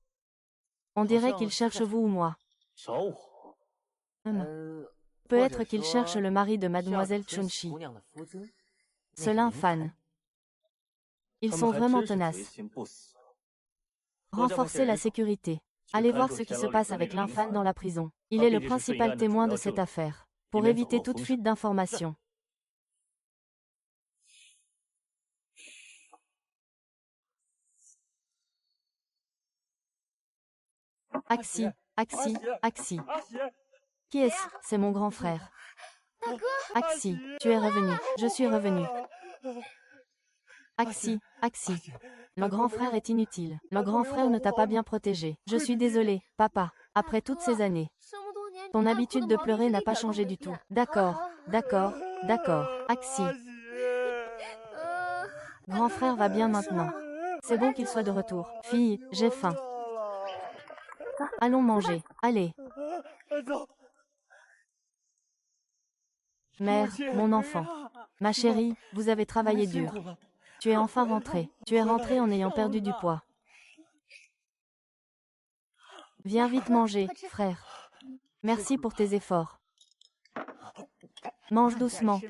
On dirait qu'ils cherchent vous ou moi. Peut-être qu'ils cherchent le mari de mademoiselle Chunshi. Ce Lin Fan. Ils sont vraiment tenaces. Renforcez la sécurité. Allez voir ce qui se passe avec Lin Fan dans la prison. Il est le principal témoin de cette affaire. Pour éviter toute fuite d'informations. Axi, Axi. Qui est-ce? C'est mon grand frère. Axi, tu es revenu. Je suis revenu. Axi. Le grand frère est inutile. Le grand frère ne t'a pas bien protégé. Je suis désolée, papa. Après toutes ces années. Ton habitude de pleurer n'a pas changé du tout. D'accord. Axi. Grand frère va bien maintenant. C'est bon qu'il soit de retour. Fille, j'ai faim. Allons manger. Allez. Mère, mon enfant. Ma chérie, vous avez travaillé dur. Tu es enfin rentré. Tu es rentré en ayant perdu du poids. Viens vite manger, frère. Merci pour tes efforts. Mange doucement.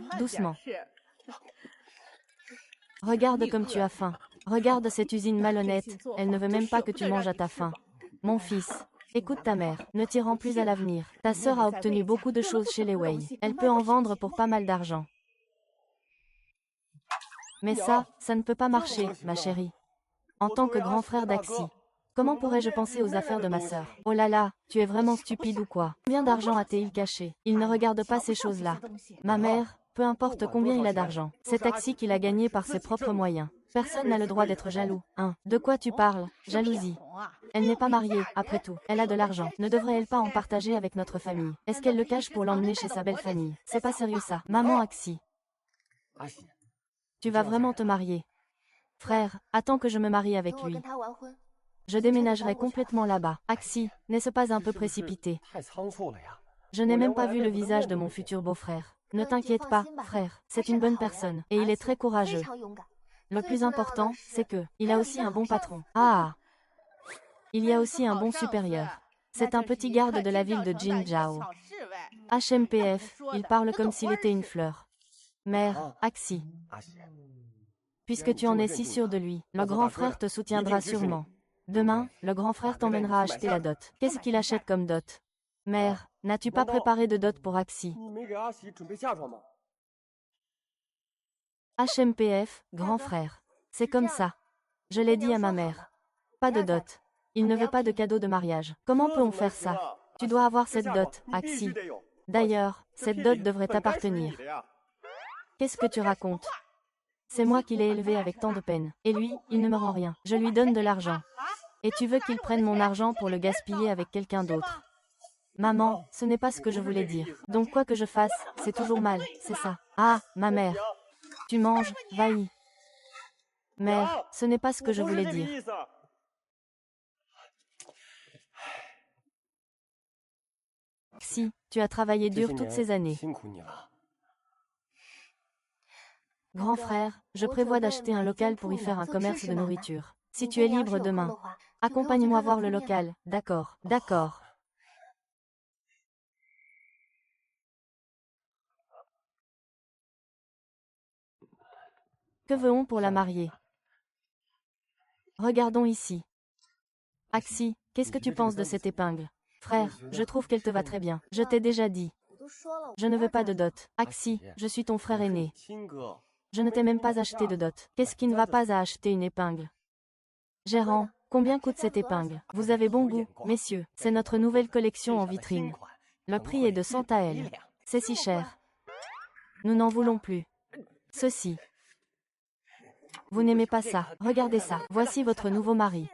Regarde comme tu as faim. Regarde cette usine malhonnête, elle ne veut même pas que tu manges à ta faim. Mon fils, écoute ta mère, ne t'y rends plus à l'avenir. Ta sœur a obtenu beaucoup de choses chez les Wei. Elle peut en vendre pour pas mal d'argent. Mais ça ne peut pas marcher, ma chérie. En tant que grand frère d'Axi, comment pourrais-je penser aux affaires de ma sœur? Oh là là, tu es vraiment stupide ou quoi? Combien d'argent a-t-il caché? Il ne regarde pas ces choses-là. Ma mère, peu importe combien il a d'argent, c'est Axi qui l'a gagné par ses propres moyens. Personne n'a le droit d'être jaloux. De quoi tu parles? Jalousie. Elle n'est pas mariée, après tout. Elle a de l'argent. Ne devrait-elle pas en partager avec notre famille? Est-ce qu'elle le cache pour l'emmener chez sa belle famille? C'est pas sérieux ça. Maman Axi. Tu vas vraiment te marier. Frère, attends que je me marie avec lui. Je déménagerai complètement là-bas. Axi, n'est-ce pas un peu précipité? Je n'ai même pas vu le visage de mon futur beau-frère. Ne t'inquiète pas, frère, c'est une bonne personne, et il est très courageux. Le plus important, c'est que, il a aussi un bon patron. Ah! Il y a aussi un bon supérieur. C'est un petit garde de la ville de Jingzhao. HMPF, il parle comme s'il était une fleur. Mère, Axi. Puisque tu en es si sûr de lui, le grand frère te soutiendra sûrement. Demain, le grand frère t'emmènera acheter la dot. Qu'est-ce qu'il achète comme dot? Mère, n'as-tu pas préparé de dot pour Axi? HMPF, grand frère. C'est comme ça. Je l'ai dit à ma mère. Pas de dot. Il ne veut pas de cadeau de mariage. Comment peut-on faire ça? Tu dois avoir cette dot, Axi. D'ailleurs, cette dot devrait t'appartenir. Qu'est-ce que tu racontes? C'est moi qui l'ai élevé avec tant de peine. Et lui, il ne me rend rien. Je lui donne de l'argent. Et tu veux qu'il prenne mon argent pour le gaspiller avec quelqu'un d'autre? Maman, ce n'est pas ce que je voulais dire. Donc quoi que je fasse, c'est toujours mal, c'est ça. Ah, ma mère. Tu manges, vas-y. Mère, ce n'est pas ce que je voulais dire. Si, tu as travaillé dur toutes ces années. Grand frère, je prévois d'acheter un local pour y faire un commerce de nourriture. Si tu es libre demain, accompagne-moi voir le local. D'accord, d'accord. Que veut-on pour la marier? Regardons ici. Axi, qu'est-ce que tu penses de cette épingle? Frère, je trouve qu'elle te va très bien. Je t'ai déjà dit. Je ne veux pas de dot. Axi, je suis ton frère aîné. Je ne t'ai même pas acheté de dot. Qu'est-ce qui ne va pas à acheter une épingle? Gérant, combien coûte cette épingle? Vous avez bon goût, messieurs. C'est notre nouvelle collection en vitrine. Le prix est de 100 AL. C'est si cher. Nous n'en voulons plus. Ceci. Vous n'aimez pas ça. Regardez ça. Voici votre nouveau mari.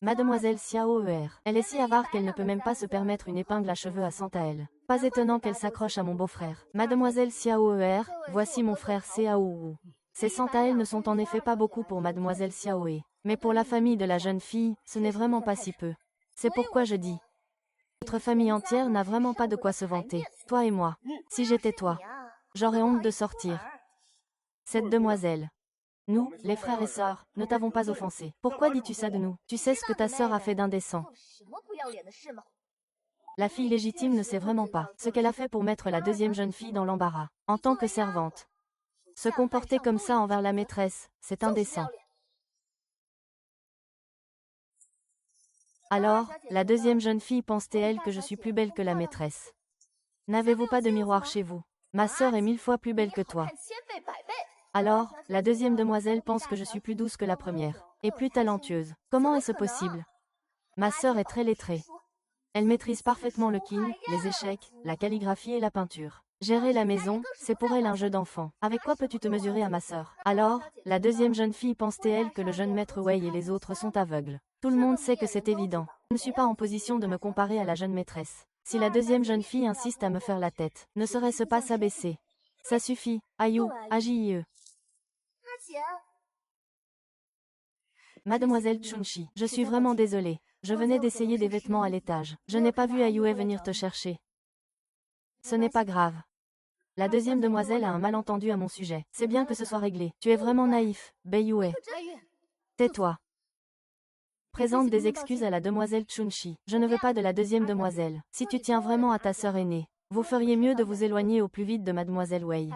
Mademoiselle Xiao Er. Elle est si avare qu'elle ne peut même pas se permettre une épingle à cheveux à 100 AL. Pas étonnant qu'elle s'accroche à mon beau-frère. Mademoiselle Xiao Er, voici mon frère Xiao Wu. Ces 100 AL ne sont en effet pas beaucoup pour Mademoiselle Xiao E. Mais pour la famille de la jeune fille, ce n'est vraiment pas si peu. C'est pourquoi je dis. Notre famille entière n'a vraiment pas de quoi se vanter. Toi et moi. Si j'étais toi, j'aurais honte de sortir. Cette demoiselle. Nous, les frères et sœurs, ne t'avons pas offensé. Pourquoi dis-tu ça de nous? Tu sais ce que ta sœur a fait d'indécent. La fille légitime ne sait vraiment pas ce qu'elle a fait pour mettre la deuxième jeune fille dans l'embarras. En tant que servante. Se comporter comme ça envers la maîtresse, c'est indécent. Alors, la deuxième jeune fille pense-t-elle que je suis plus belle que la maîtresse? N'avez-vous pas de miroir chez vous? Ma sœur est 1000 fois plus belle que toi. Alors, la deuxième demoiselle pense que je suis plus douce que la première, et plus talentueuse. Comment est-ce possible? Ma sœur est très lettrée. Elle maîtrise parfaitement le kin, les échecs, la calligraphie et la peinture. Gérer la maison, c'est pour elle un jeu d'enfant. Avec quoi peux-tu te mesurer à ma sœur? Alors, la deuxième jeune fille pense-t-elle que le jeune maître Wei et les autres sont aveugles? Tout le monde sait que c'est évident. Je ne suis pas en position de me comparer à la jeune maîtresse. Si la deuxième jeune fille insiste à me faire la tête, ne serait-ce pas s'abaisser? Ça suffit, Ayu, agis. Mademoiselle Chunchi, je suis vraiment désolée. Je venais d'essayer des vêtements à l'étage. Je n'ai pas vu Ayue venir te chercher. Ce n'est pas grave. La deuxième demoiselle a un malentendu à mon sujet. C'est bien que ce soit réglé. Tu es vraiment naïf, Beiyue. Tais-toi. Présente des excuses à la demoiselle Chunchi. Je ne veux pas de la deuxième demoiselle. Si tu tiens vraiment à ta sœur aînée, vous feriez mieux de vous éloigner au plus vite de mademoiselle Wei.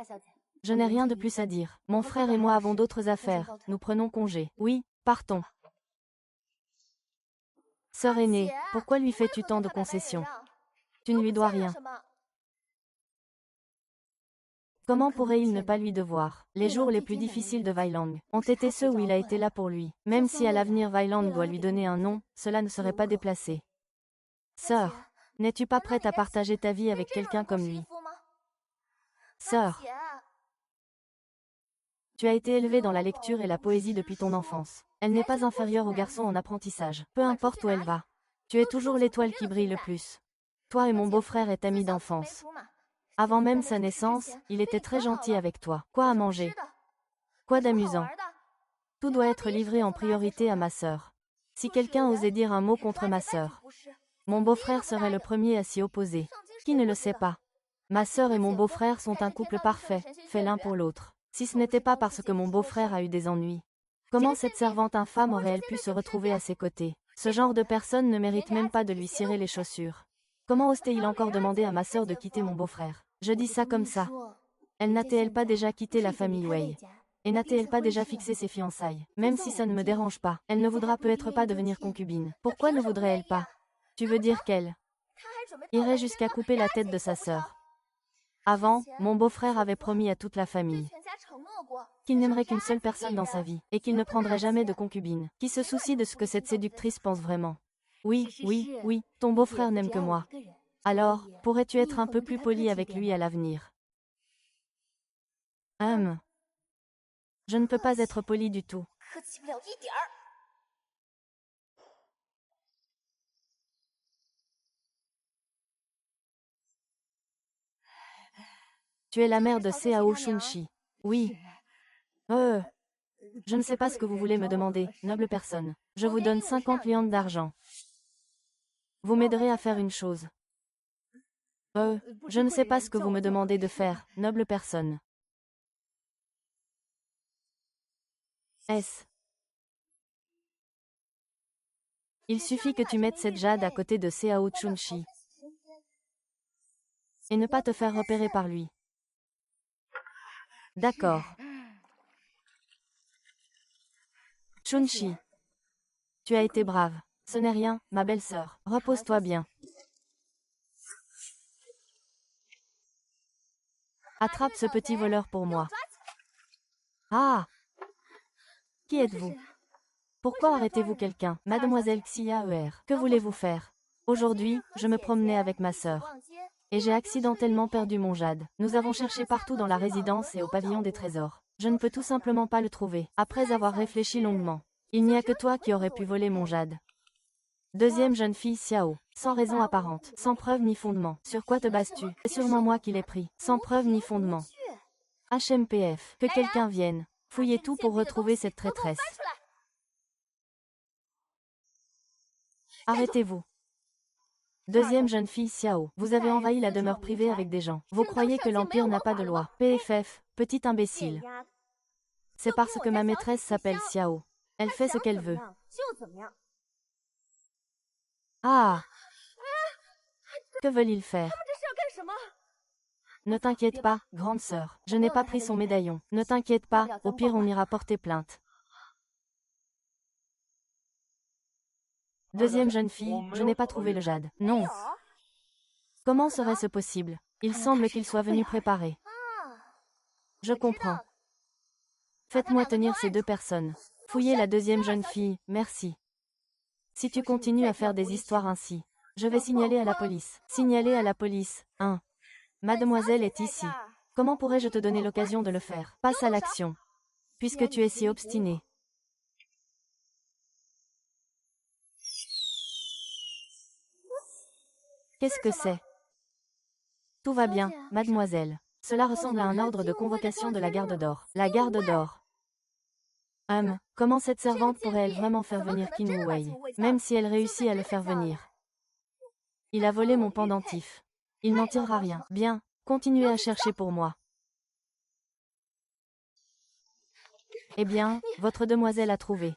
Je n'ai rien de plus à dire. Mon frère et moi avons d'autres affaires. Nous prenons congé. Oui, partons. Sœur aînée, pourquoi lui fais-tu tant de concessions? Tu ne lui dois rien. Comment pourrait-il ne pas lui devoir? Les jours les plus difficiles de Weiland ont été ceux où il a été là pour lui. Même si à l'avenir Weiland doit lui donner un nom, cela ne serait pas déplacé. Sœur, n'es-tu pas prête à partager ta vie avec quelqu'un comme lui? Sœur, tu as été élevée dans la lecture et la poésie depuis ton enfance. Elle n'est pas inférieure aux garçons en apprentissage. Peu importe où elle va. Tu es toujours l'étoile qui brille le plus. Toi et mon beau-frère est ami d'enfance. Avant même sa naissance, il était très gentil avec toi. Quoi à manger? Quoi d'amusant? Tout doit être livré en priorité à ma sœur. Si quelqu'un osait dire un mot contre ma sœur, mon beau-frère serait le premier à s'y opposer. Qui ne le sait pas? Ma sœur et mon beau-frère sont un couple parfait, fait l'un pour l'autre. Si ce n'était pas parce que mon beau-frère a eu des ennuis. Comment cette servante infâme aurait-elle pu se retrouver à ses côtés? Ce genre de personne ne mérite même pas de lui cirer les chaussures. Comment osait-il encore demander à ma sœur de quitter mon beau-frère? Je dis ça comme ça. Elle n'a-t-elle pas déjà quitté la famille Wei? Et n'a-t-elle pas déjà fixé ses fiançailles? Même si ça ne me dérange pas, elle ne voudra peut-être pas devenir concubine. Pourquoi ne voudrait-elle pas? Tu veux dire qu'elle irait jusqu'à couper la tête de sa sœur? Avant, mon beau-frère avait promis à toute la famille qu'il n'aimerait qu'une seule personne dans sa vie, et qu'il ne prendrait jamais de concubine, qui se soucie de ce que cette séductrice pense vraiment. Oui, oui, oui, ton beau-frère n'aime que moi. Alors, pourrais-tu être un peu plus poli avec lui à l'avenir? Je ne peux pas être poli du tout. Tu es la mère de Seao Shunchi. Oui. Je ne sais pas ce que vous voulez me demander, noble personne. Je vous donne 50 liandes d'argent. Vous m'aiderez à faire une chose. Je ne sais pas ce que vous me demandez de faire, noble personne. Il suffit que tu mettes cette jade à côté de Seao Chunshi. Et ne pas te faire repérer par lui. D'accord. Chunshi. Tu as été brave. Ce n'est rien, ma belle-sœur. Repose-toi bien. Attrape ce petit voleur pour moi. Ah! Qui êtes-vous? Pourquoi arrêtez-vous quelqu'un? Mademoiselle Xia. Que voulez-vous faire? Aujourd'hui, je me promenais avec ma sœur. Et j'ai accidentellement perdu mon jade. Nous avons cherché partout dans la résidence et au pavillon des trésors. Je ne peux tout simplement pas le trouver. Après avoir réfléchi longuement. Il n'y a que toi qui aurais pu voler mon jade. Deuxième jeune fille Xiao. Sans raison apparente. Sans preuve ni fondement. Sur quoi te bases-tu? C'est sûrement moi qui l'ai pris. Sans preuve ni fondement. HMPF. Que quelqu'un vienne. Fouillez tout pour retrouver cette traîtresse. Arrêtez-vous. Deuxième jeune fille Xiao. Vous avez envahi la demeure privée avec des gens. Vous croyez que l'Empire n'a pas de loi. PFF. Petit imbécile. C'est parce que ma maîtresse s'appelle Xiao. Elle fait ce qu'elle veut. Ah! Que veulent-ils faire? Ne t'inquiète pas, grande sœur. Je n'ai pas pris son médaillon. Ne t'inquiète pas, au pire on ira porter plainte. Deuxième jeune fille, je n'ai pas trouvé le jade. Non. Comment serait-ce possible? Il semble qu'il soit venu préparer. Je comprends. Faites-moi tenir ces deux personnes. Fouillez la deuxième jeune fille, merci. Si tu continues à faire des histoires ainsi, je vais signaler à la police. Signaler à la police. 1. Mademoiselle est ici. Comment pourrais-je te donner l'occasion de le faire? Passe à l'action. Puisque tu es si obstiné. Qu'est-ce que c'est? Tout va bien, mademoiselle. Cela ressemble à un ordre de convocation de la garde d'or. La garde d'or. Comment cette servante pourrait-elle vraiment faire venir Qin Wei, même si elle réussit à le faire venir? Il a volé mon pendentif. Il n'en tirera rien. Bien, continuez à chercher pour moi. Eh bien, votre demoiselle a trouvé.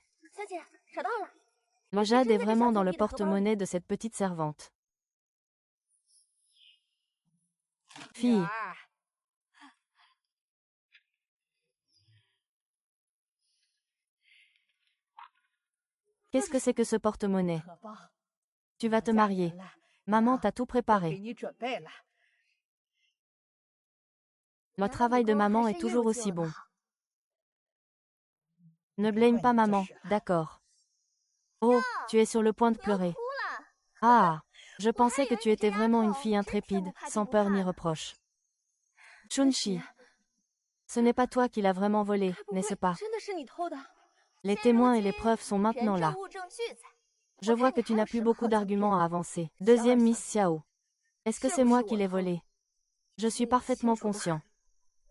Le jade est vraiment dans le porte-monnaie de cette petite servante. Fille. Qu'est-ce que c'est que ce porte-monnaie? Tu vas te marier. Maman t'a tout préparé. Le travail de maman est toujours aussi bon. Ne blâme pas maman, d'accord. Oh, tu es sur le point de pleurer. Ah, je pensais que tu étais vraiment une fille intrépide, sans peur ni reproche. Chunshi, ce n'est pas toi qui l'as vraiment volé, n'est-ce pas? Les témoins et les preuves sont maintenant là. Je vois que tu n'as plus beaucoup d'arguments à avancer. Deuxième Miss Xiao. Est-ce que c'est moi qui l'ai volé? Je suis parfaitement conscient.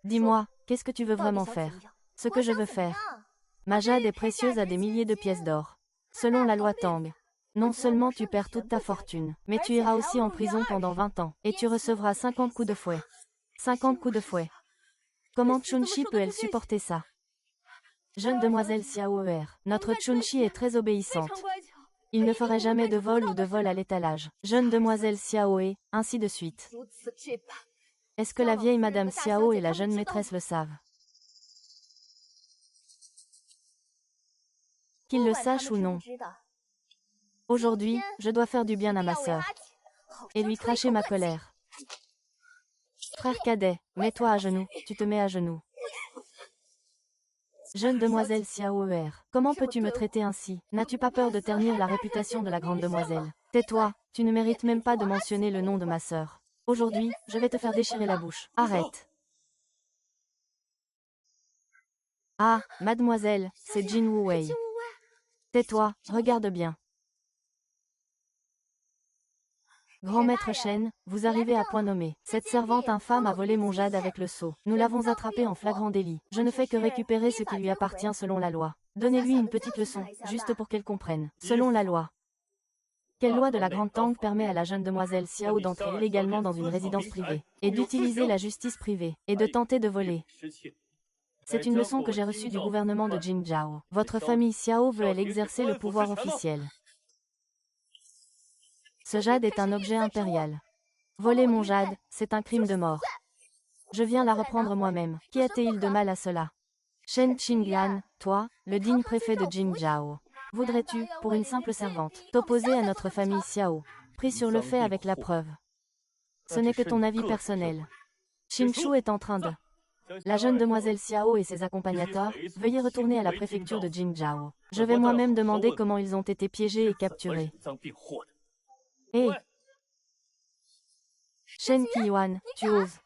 Dis-moi, qu'est-ce que tu veux vraiment faire? Ce que je veux faire. Ma jade est précieuse à des milliers de pièces d'or. Selon la loi Tang. Non seulement tu perds toute ta fortune, mais tu iras aussi en prison pendant 20 ans, et tu recevras 50 coups de fouet. 50 coups de fouet. Comment Chunshi peut-elle supporter ça? Jeune demoiselle Xiaoer, notre Chunshi est très obéissante. Il ne ferait jamais de vol ou de vol à l'étalage. Jeune demoiselle Xiaoe, ainsi de suite. Est-ce que la vieille madame Xiao et la jeune maîtresse le savent? Qu'ils le sachent ou non. Aujourd'hui, je dois faire du bien à ma sœur. Et lui cracher ma colère. Frère cadet, mets-toi à genoux, tu te mets à genoux. Jeune demoiselle Xiaoer, comment peux-tu me traiter ainsi? N'as-tu pas peur de ternir la réputation de la grande demoiselle? Tais-toi, tu ne mérites même pas de mentionner le nom de ma sœur. Aujourd'hui, je vais te faire déchirer la bouche. Arrête. Ah, mademoiselle, c'est Jin Wei. Tais-toi, regarde bien. Grand maître Shen, vous arrivez à point nommé. Cette servante infâme a volé mon jade avec le sceau. Nous l'avons attrapée en flagrant délit. Je ne fais que récupérer ce qui lui appartient selon la loi. Donnez-lui une petite leçon, juste pour qu'elle comprenne. Selon la loi. Quelle loi de la Grande Tang permet à la jeune demoiselle Xiao d'entrer illégalement dans une résidence privée, et d'utiliser la justice privée, et de tenter de voler? C'est une leçon que j'ai reçue du gouvernement de Jingzhou. Votre famille Xiao veut elle exercer le pouvoir officiel. Ce jade est un objet impérial. Voler mon jade, c'est un crime de mort. Je viens la reprendre moi-même. Qu'y a-t-il de mal à cela? Shen Qingyan, toi, le digne préfet de Jingzhou. Voudrais-tu, pour une simple servante, t'opposer à notre famille Xiao? Pris sur le fait avec la preuve. Ce n'est que ton avis personnel. Xingqiu est en train de... La jeune demoiselle Xiao et ses accompagnateurs, veuillez retourner à la préfecture de Jingzhou. Je vais moi-même demander comment ils ont été piégés et capturés. Hé! Shen Qiyuan, tu oses.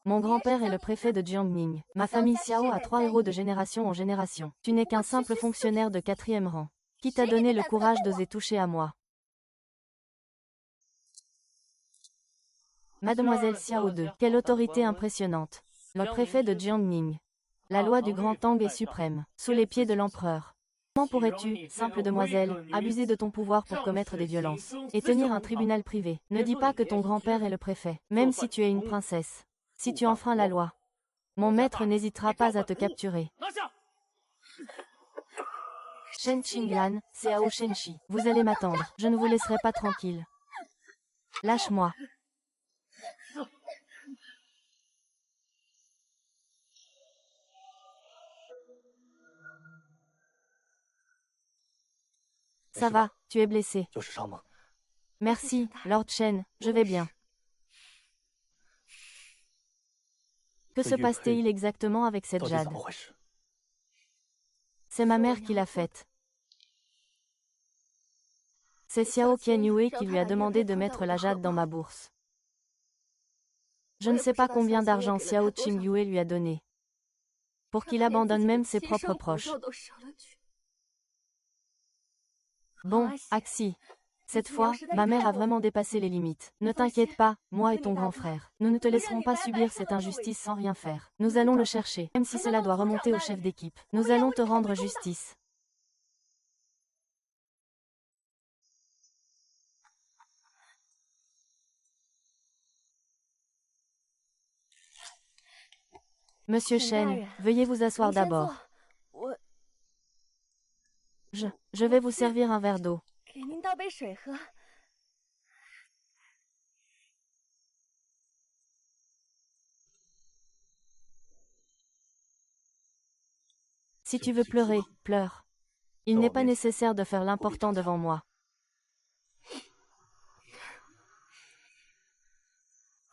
Mon grand-père est le préfet de Jiangning. Ma famille Xiao a 3 héros de génération en génération. Tu n'es qu'un simple fonctionnaire de 4e rang. Qui t'a donné le courage d'oser toucher à moi? Mademoiselle Xiao II, quelle autorité impressionnante. Le préfet de Jiangning. La loi du Grand Tang est suprême, sous les pieds de l'empereur. Comment pourrais-tu, simple demoiselle, abuser de ton pouvoir pour commettre des violences, et tenir un tribunal privé? Ne dis pas que ton grand-père est le préfet, même si tu es une princesse. Si tu enfreins la loi, mon maître n'hésitera pas à te capturer. Shen Qingyan, Xiao Shenshi, vous allez m'attendre, je ne vous laisserai pas tranquille. Lâche-moi. Ça va, tu es blessé. Merci, Lord Shen, je vais bien. Que se passe-t-il exactement avec cette jade? C'est ma mère qui l'a faite. C'est Xiao Qianyue qui lui a demandé de mettre la jade dans ma bourse. Je ne sais pas combien d'argent Xiao Qingyue lui a donné. Pour qu'il abandonne même ses propres proches. Bon, Axi. Cette fois, ma mère a vraiment dépassé les limites. Ne t'inquiète pas, moi et ton grand frère. Nous ne te laisserons pas subir cette injustice sans rien faire. Nous allons le chercher, même si cela doit remonter au chef d'équipe. Nous allons te rendre justice. Monsieur Shen, veuillez vous asseoir d'abord. Je vais vous servir un verre d'eau. Si tu veux pleurer, pleure. Il n'est pas nécessaire de faire l'important devant moi.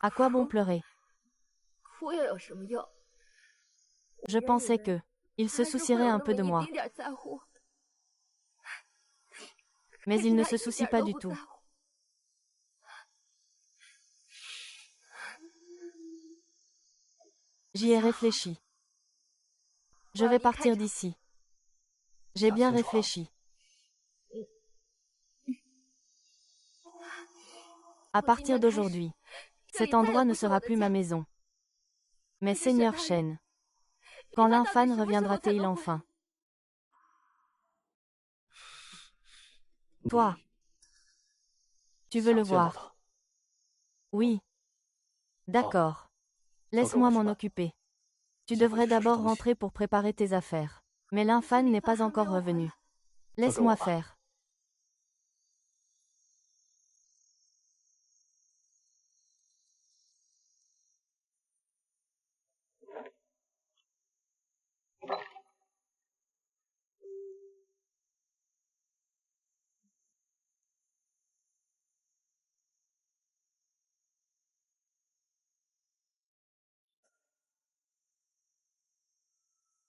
À quoi bon pleurer? Je pensais que il se soucierait un peu de moi. Mais il ne se soucie pas du tout. J'y ai réfléchi. Je vais partir d'ici. J'ai bien réfléchi. À partir d'aujourd'hui, cet endroit ne sera plus ma maison. Mais Seigneur Shen, quand l'infâme reviendra-t-il enfin? Toi, tu veux le voir? Oui. D'accord. Laisse-moi m'en occuper. Tu devrais d'abord rentrer pour préparer tes affaires. Mais l'infâme n'est pas encore revenu. Laisse-moi faire.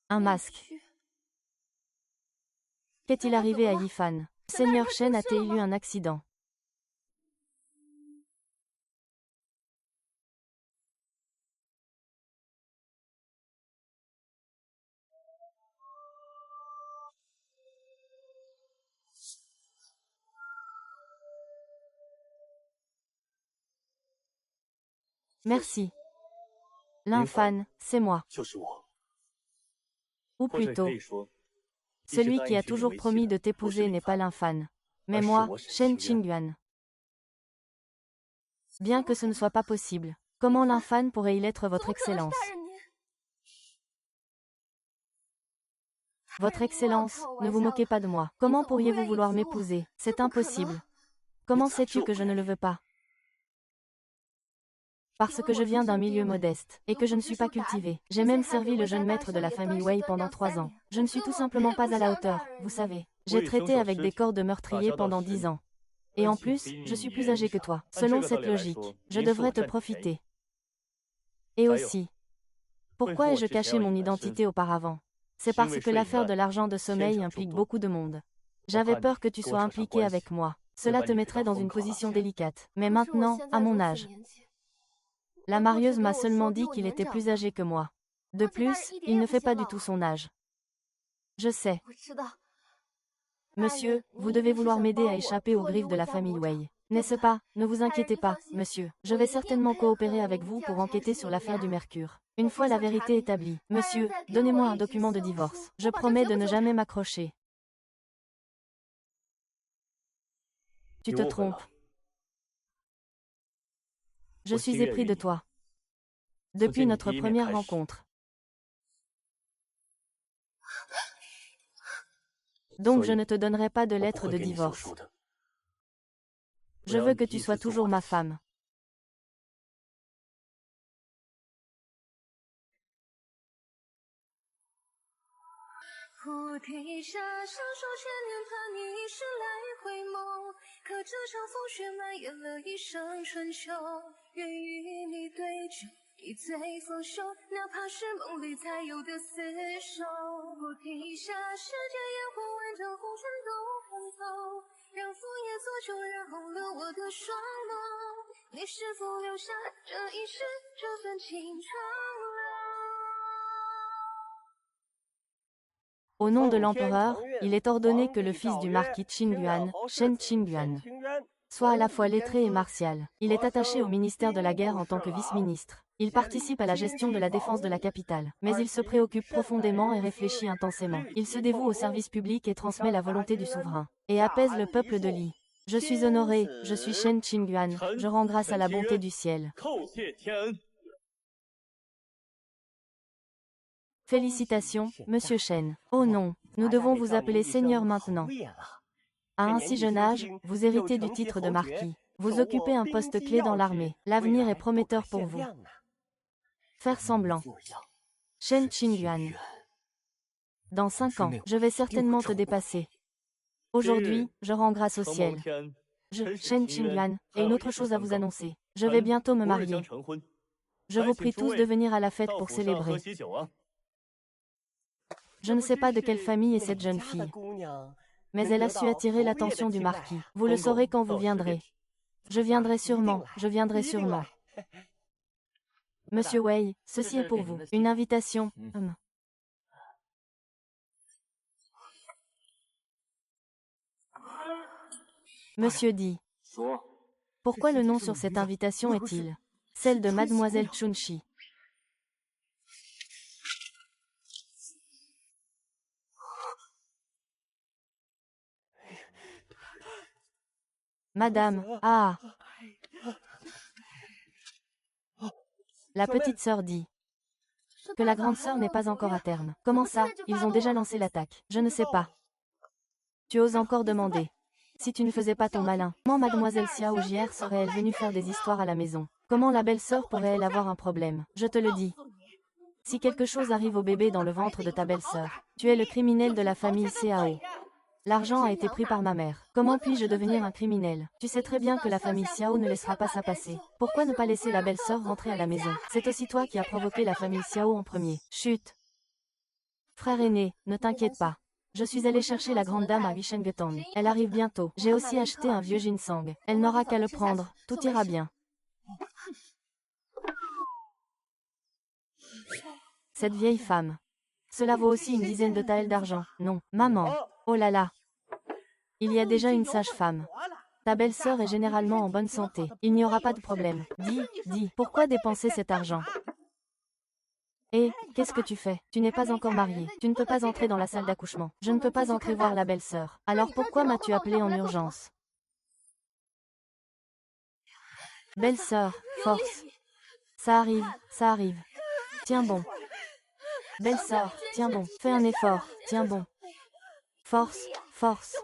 Un masque. Qu'est-il arrivé à Yifan? Seigneur Shen a-t-il eu un accident? Merci. L'infâne, c'est moi. Ou plutôt, celui qui a toujours promis de t'épouser n'est pas l'infâne, mais moi, Shen Qingyuan. Bien que ce ne soit pas possible, comment l'infâne pourrait-il être votre excellence? Votre excellence, ne vous moquez pas de moi. Comment pourriez-vous vouloir m'épouser? C'est impossible. Comment sais-tu que je ne le veux pas? Parce que je viens d'un milieu modeste, et que je ne suis pas cultivée. J'ai même servi le jeune maître de la famille Wei pendant 3 ans. Je ne suis tout simplement pas à la hauteur, vous savez. J'ai traité avec des corps de meurtriers pendant 10 ans. Et en plus, je suis plus âgé que toi. Selon cette logique, je devrais te profiter. Et aussi, pourquoi ai-je caché mon identité auparavant? C'est parce que l'affaire de l'argent de sommeil implique beaucoup de monde. J'avais peur que tu sois impliqué avec moi. Cela te mettrait dans une position délicate. Mais maintenant, à mon âge, la marieuse m'a seulement dit qu'il était plus âgé que moi. De plus, il ne fait pas du tout son âge. Je sais. Monsieur, vous devez vouloir m'aider à échapper aux griffes de la famille Wei. N'est-ce pas? Ne vous inquiétez pas, monsieur. Je vais certainement coopérer avec vous pour enquêter sur l'affaire du mercure. Une fois la vérité établie, monsieur, donnez-moi un document de divorce. Je promets de ne jamais m'accrocher. Tu te trompes. Je suis épris de toi. Depuis notre première rencontre. Donc je ne te donnerai pas de lettre de divorce. Je veux que tu sois toujours ma femme. Au nom de l'empereur, il est ordonné que le fils du marquis Qingyuan, Shen Qingyuan, soit à la fois lettré et martial. Il est attaché au ministère de la guerre en tant que vice-ministre. Il participe à la gestion de la défense de la capitale. Mais il se préoccupe profondément et réfléchit intensément. Il se dévoue au service public et transmet la volonté du souverain. Et apaise le peuple de Li. Je suis honoré, je suis Shen Qingyuan, je rends grâce à la bonté du ciel. Félicitations, monsieur Shen. Oh non, nous devons vous appeler Seigneur maintenant. À un si jeune âge, vous héritez du titre de marquis. Vous occupez un poste clé dans l'armée. L'avenir est prometteur pour vous. Faire semblant. Shen Qingyuan. Dans 5 ans, je vais certainement te dépasser. Aujourd'hui, je rends grâce au ciel. Je, Shen Qingyuan, ai une autre chose à vous annoncer. Je vais bientôt me marier. Je vous prie tous de venir à la fête pour célébrer. Je ne sais pas de quelle famille est cette jeune fille. Mais elle a su attirer l'attention du marquis. Vous le saurez quand vous viendrez. Je viendrai sûrement, je viendrai sûrement. Monsieur Wei, ceci est pour vous. Une invitation. Monsieur dit. Pourquoi le nom sur cette invitation est-il celle de Mademoiselle Chunchi? Madame, ah. La petite sœur dit que la grande sœur n'est pas encore à terme. Comment ça? Ils ont déjà lancé l'attaque. Je ne sais pas. Tu oses encore demander. Si tu ne faisais pas ton malin, comment Mademoiselle Xiao Jier serait-elle venue faire des histoires à la maison? Comment la belle-sœur pourrait-elle avoir un problème? Je te le dis. Si quelque chose arrive au bébé dans le ventre de ta belle-sœur, tu es le criminel de la famille Xiao. L'argent a été pris par ma mère. Comment puis-je devenir un criminel? Tu sais très bien que la famille Xiao ne laissera pas ça passer. Pourquoi ne pas laisser la belle-sœur rentrer à la maison? C'est aussi toi qui as provoqué la famille Xiao en premier. Chut! Frère aîné, ne t'inquiète pas. Je suis allée chercher la grande dame à Wishengetong. Elle arrive bientôt. J'ai aussi acheté un vieux ginseng. Elle n'aura qu'à le prendre. Tout ira bien. Cette vieille femme. Cela vaut aussi une dizaine de taels d'argent. Non, maman. Oh là là. Il y a déjà une sage-femme. Ta belle-sœur est généralement en bonne santé. Il n'y aura pas de problème. Dis, pourquoi dépenser cet argent? Et, qu'est-ce que tu fais? Tu n'es pas encore marié. Tu ne peux pas entrer dans la salle d'accouchement. Je ne peux pas entrer voir la belle-sœur. Alors pourquoi m'as-tu appelé en urgence? Belle-sœur, force. Ça arrive, ça arrive. Tiens bon. Belle-sœur, tiens bon. Fais un effort, tiens bon. Force, force.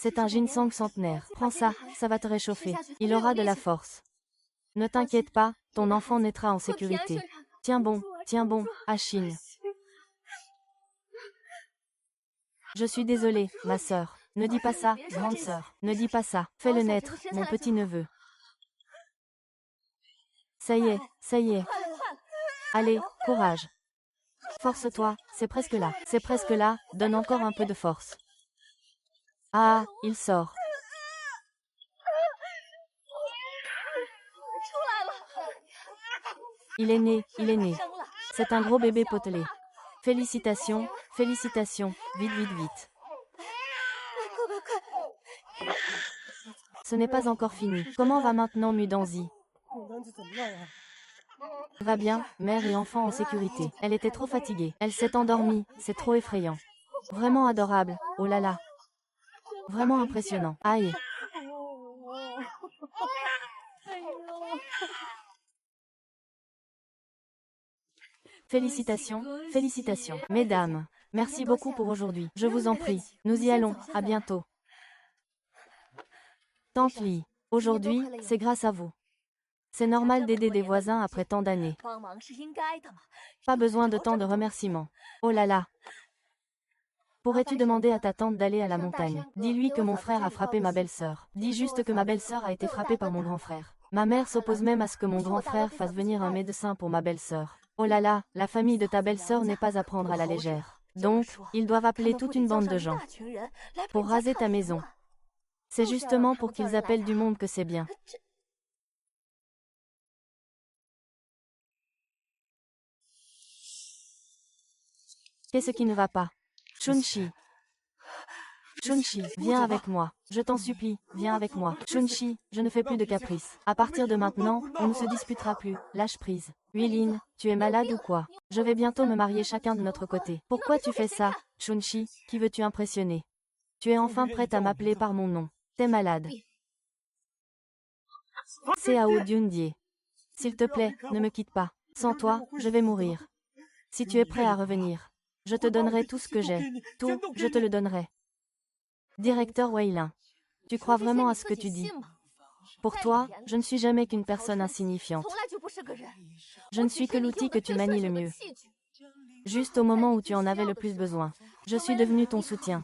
C'est un ginseng centenaire. Prends ça, ça va te réchauffer. Il aura de la force. Ne t'inquiète pas, ton enfant naîtra en sécurité. Tiens bon, Achille. Je suis désolée, ma sœur. Ne dis pas ça, grande sœur. Ne dis pas ça. Fais-le naître, mon petit-neveu. Ça y est, ça y est. Allez, courage. Force-toi, c'est presque là. C'est presque là, donne encore un peu de force. Ah, il sort. Il est né, il est né. C'est un gros bébé potelé. Félicitations, félicitations, vite, vite, vite. Ce n'est pas encore fini. Comment va maintenant Mudanzi? Va bien, mère et enfant en sécurité. Elle était trop fatiguée. Elle s'est endormie, c'est trop effrayant. Vraiment adorable, oh là là. Vraiment impressionnant. Aïe. Félicitations, félicitations. Mesdames, merci beaucoup pour aujourd'hui. Je vous en prie, nous y allons, à bientôt. Tante Lee, aujourd'hui, c'est grâce à vous. C'est normal d'aider des voisins après tant d'années. Pas besoin de tant de remerciements. Oh là là. Pourrais-tu demander à ta tante d'aller à la montagne? Dis-lui que mon frère a frappé ma belle-sœur. Dis juste que ma belle-sœur a été frappée par mon grand frère. Ma mère s'oppose même à ce que mon grand frère fasse venir un médecin pour ma belle-sœur. Oh là là, la famille de ta belle-sœur n'est pas à prendre à la légère. Donc, ils doivent appeler toute une bande de gens pour raser ta maison. C'est justement pour qu'ils appellent du monde que c'est bien. Qu'est-ce qui ne va pas? Chunchi. Chunchi, viens avec moi. Je t'en supplie, viens avec moi. Chunchi, je ne fais plus de caprices. À partir de maintenant, on ne se disputera plus. Lâche prise. Huiline, tu es malade ou quoi? Je vais bientôt me marier chacun de notre côté. Pourquoi tu fais ça? Chunchi, qui veux-tu impressionner? Tu es enfin prête à m'appeler par mon nom. T'es malade. Cao Dyundie. S'il te plaît, ne me quitte pas. Sans toi, je vais mourir. Si tu es prêt à revenir, je te donnerai tout ce que j'ai. Tout, je te le donnerai. Directeur Weilin, tu crois vraiment à ce que tu dis? Pour toi, je ne suis jamais qu'une personne insignifiante. Je ne suis que l'outil que tu manies le mieux. Juste au moment où tu en avais le plus besoin. Je suis devenu ton soutien.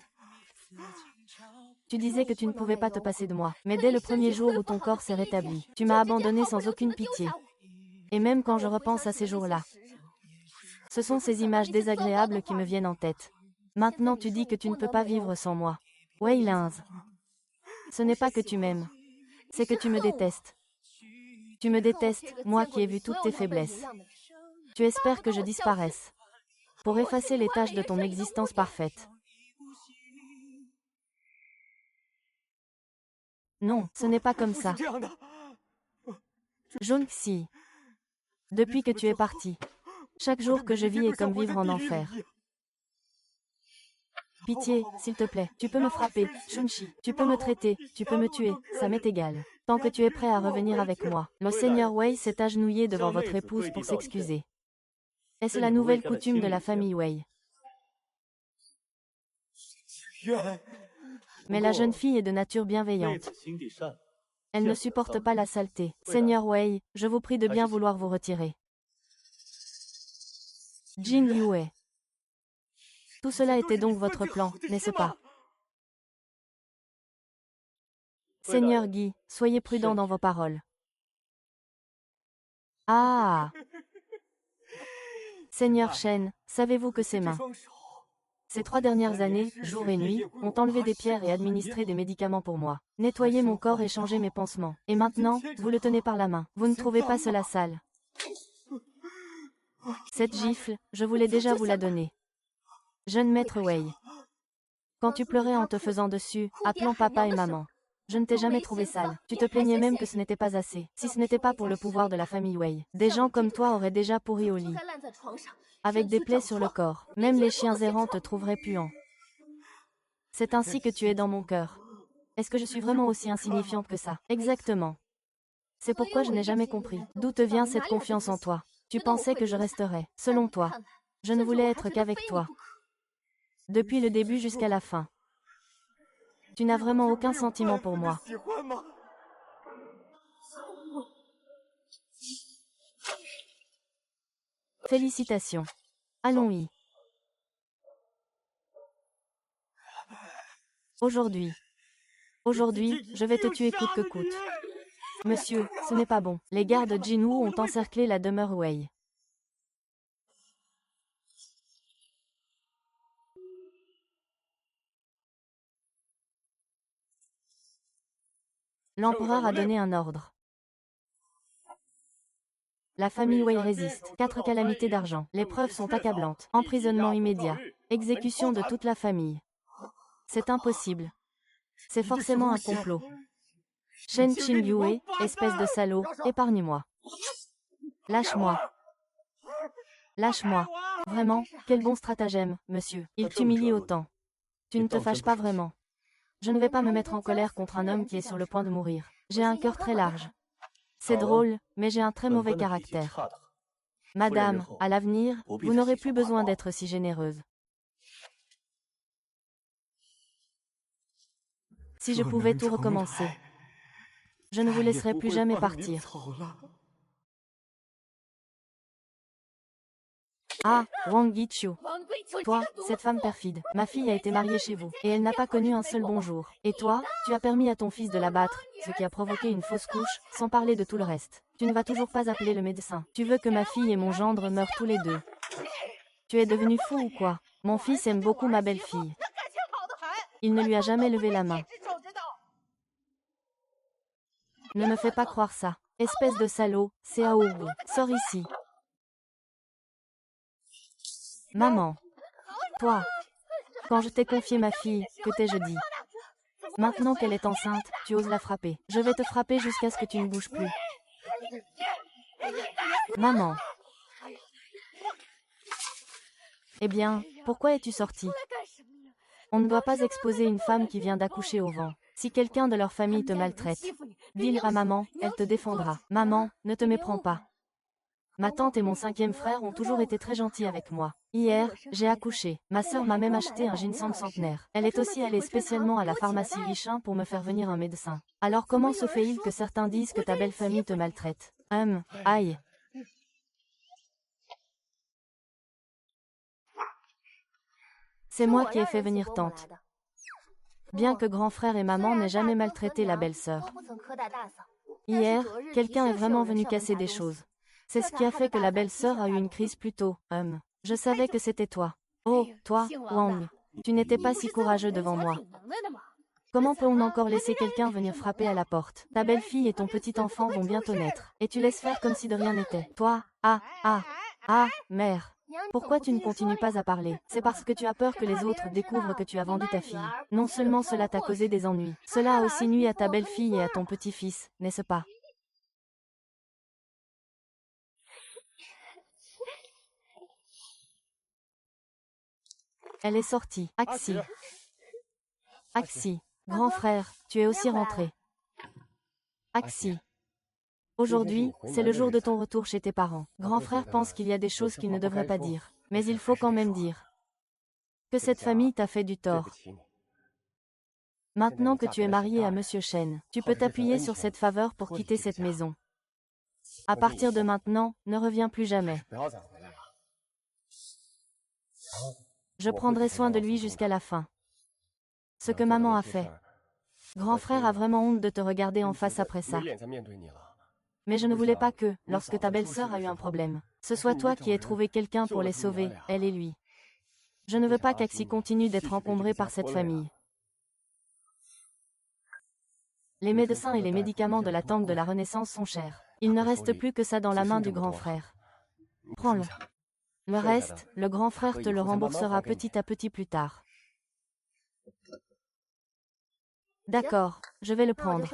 Tu disais que tu ne pouvais pas te passer de moi, mais dès le premier jour où ton corps s'est rétabli, tu m'as abandonné sans aucune pitié. Et même quand je repense à ces jours-là, ce sont ces images désagréables qui me viennent en tête. Maintenant tu dis que tu ne peux pas vivre sans moi. Weilin, ce n'est pas que tu m'aimes, c'est que tu me détestes. Tu me détestes, moi qui ai vu toutes tes faiblesses. Tu espères que je disparaisse, pour effacer les taches de ton existence parfaite. Non, ce n'est pas comme ça. Jongxi, depuis que tu es parti, chaque jour que je vis est comme vivre en enfer. Pitié, s'il te plaît, tu peux me frapper, Chunchi, tu peux me traiter, tu peux me tuer, ça m'est égal. Tant que tu es prêt à revenir avec moi. Le seigneur Wei s'est agenouillé devant votre épouse pour s'excuser. Est-ce la nouvelle coutume de la famille Wei? Mais la jeune fille est de nature bienveillante. Elle ne supporte pas la saleté. Seigneur Wei, je vous prie de bien vouloir vous retirer. Jin Yue. Tout cela était donc votre plan, n'est-ce pas? Seigneur Guy, soyez prudent dans vos paroles. Ah! Seigneur Shen, savez-vous que ces mains, ces 3 dernières années, jour et nuit, ont enlevé des pierres et administré des médicaments pour moi, nettoyé mon corps et changé mes pansements. Et maintenant, vous le tenez par la main. Vous ne trouvez pas cela sale? Cette gifle, je voulais déjà vous la donner. Jeune maître Wei. Quand tu pleurais en te faisant dessus, appelant papa et maman. Je ne t'ai jamais trouvé sale. Tu te plaignais même que ce n'était pas assez. Si ce n'était pas pour le pouvoir de la famille Wei, des gens comme toi auraient déjà pourri au lit, avec des plaies sur le corps. Même les chiens errants te trouveraient puant. C'est ainsi que tu es dans mon cœur. Est-ce que je suis vraiment aussi insignifiante que ça? Exactement. C'est pourquoi je n'ai jamais compris. D'où te vient cette confiance en toi? Tu pensais que je resterais, selon toi. Je ne voulais être qu'avec toi. Depuis le début jusqu'à la fin. Tu n'as vraiment aucun sentiment pour moi. Félicitations. Allons-y. Aujourd'hui. Aujourd'hui, je vais te tuer coûte que coûte. Monsieur, ce n'est pas bon. Les gardes Jinwoo ont encerclé la demeure Wei. L'empereur a donné un ordre. La famille Wei résiste. 4 calamités d'argent. Les preuves sont accablantes. Emprisonnement immédiat. Exécution de toute la famille. C'est impossible. C'est forcément un complot. Shen Qingyue, espèce de salaud, épargne-moi. Lâche-moi. Lâche-moi. Vraiment, quel bon stratagème, monsieur. Il t'humilie autant. Tu ne te fâches pas vraiment. Je ne vais pas me mettre en colère contre un homme qui est sur le point de mourir. J'ai un cœur très large. C'est drôle, mais j'ai un très mauvais caractère. Madame, à l'avenir, vous n'aurez plus besoin d'être si généreuse. Si je pouvais tout recommencer, je ne vous laisserai plus jamais partir. Ah, Wang Yiqiu. Toi, cette femme perfide, ma fille a été mariée chez vous, et elle n'a pas connu un seul bonjour. Et toi, tu as permis à ton fils de la battre, ce qui a provoqué une fausse couche, sans parler de tout le reste. Tu ne vas toujours pas appeler le médecin. Tu veux que ma fille et mon gendre meurent tous les deux. Tu es devenu fou ou quoi? Mon fils aime beaucoup ma belle-fille. Il ne lui a jamais levé la main. Ne me fais pas croire ça. Espèce de salaud, Seao Wu. Sors ici. Maman. Toi. Quand je t'ai confié ma fille, que t'ai-je dit? Maintenant qu'elle est enceinte, tu oses la frapper. Je vais te frapper jusqu'à ce que tu ne bouges plus. Maman. Eh bien, pourquoi es-tu sortie? On ne doit pas exposer une femme qui vient d'accoucher au vent. Si quelqu'un de leur famille te maltraite, dis-le à maman, elle te défendra. Maman, ne te méprends pas. Ma tante et mon 5e frère ont toujours été très gentils avec moi. Hier, j'ai accouché. Ma sœur m'a même acheté un ginseng centenaire. Elle est aussi allée spécialement à la pharmacie Vichin pour me faire venir un médecin. Alors comment se fait-il que certains disent que ta belle famille te maltraite? Aïe. C'est moi qui ai fait venir tante. Bien que grand frère et maman n'aient jamais maltraité la belle-sœur. Hier, quelqu'un est vraiment venu casser des choses. C'est ce qui a fait que la belle-sœur a eu une crise plus tôt. Je savais que c'était toi. Oh, toi, Wang. Tu n'étais pas si courageux devant moi. Comment peut-on encore laisser quelqu'un venir frapper à la porte? Ta belle-fille et ton petit enfant vont bientôt naître. Et tu laisses faire comme si de rien n'était. Toi, mère. Pourquoi tu ne continues pas à parler? C'est parce que tu as peur que les autres découvrent que tu as vendu ta fille. Non seulement cela t'a causé des ennuis, cela a aussi nui à ta belle-fille et à ton petit-fils, n'est-ce pas? Elle est sortie. Axi. Axi. Grand frère, tu es aussi rentré. Axi. Aujourd'hui, c'est le jour de ton retour chez tes parents. Grand frère pense qu'il y a des choses qu'il ne devrait pas dire. Mais il faut quand même dire que cette famille t'a fait du tort. Maintenant que tu es marié à Monsieur Shen, tu peux t'appuyer sur cette faveur pour quitter cette maison. À partir de maintenant, ne reviens plus jamais. Je prendrai soin de lui jusqu'à la fin. Ce que maman a fait. Grand frère a vraiment honte de te regarder en face après ça. Mais je ne voulais pas que, lorsque ta belle-sœur a eu un problème, ce soit toi qui aies trouvé quelqu'un pour les sauver, elle et lui. Je ne veux pas qu'Axi continue d'être encombré par cette famille. Les médecins et les médicaments de la tanque de la Renaissance sont chers. Il ne reste plus que ça dans la main du grand frère. Prends-le. Le reste, le grand frère te le remboursera petit à petit plus tard. D'accord, je vais le prendre.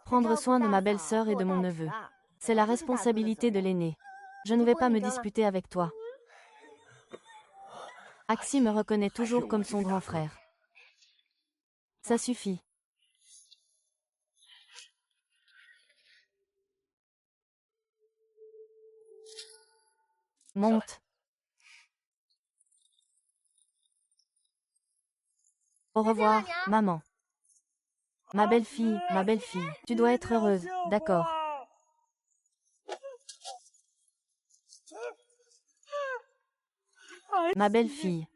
Prendre soin de ma belle-sœur et de mon neveu. C'est la responsabilité de l'aîné. Je ne vais pas me disputer avec toi. Axi me reconnaît toujours comme son grand frère. Ça suffit. Monte. Au revoir, maman. Ma belle-fille, tu dois être heureuse, d'accord. Ma belle-fille.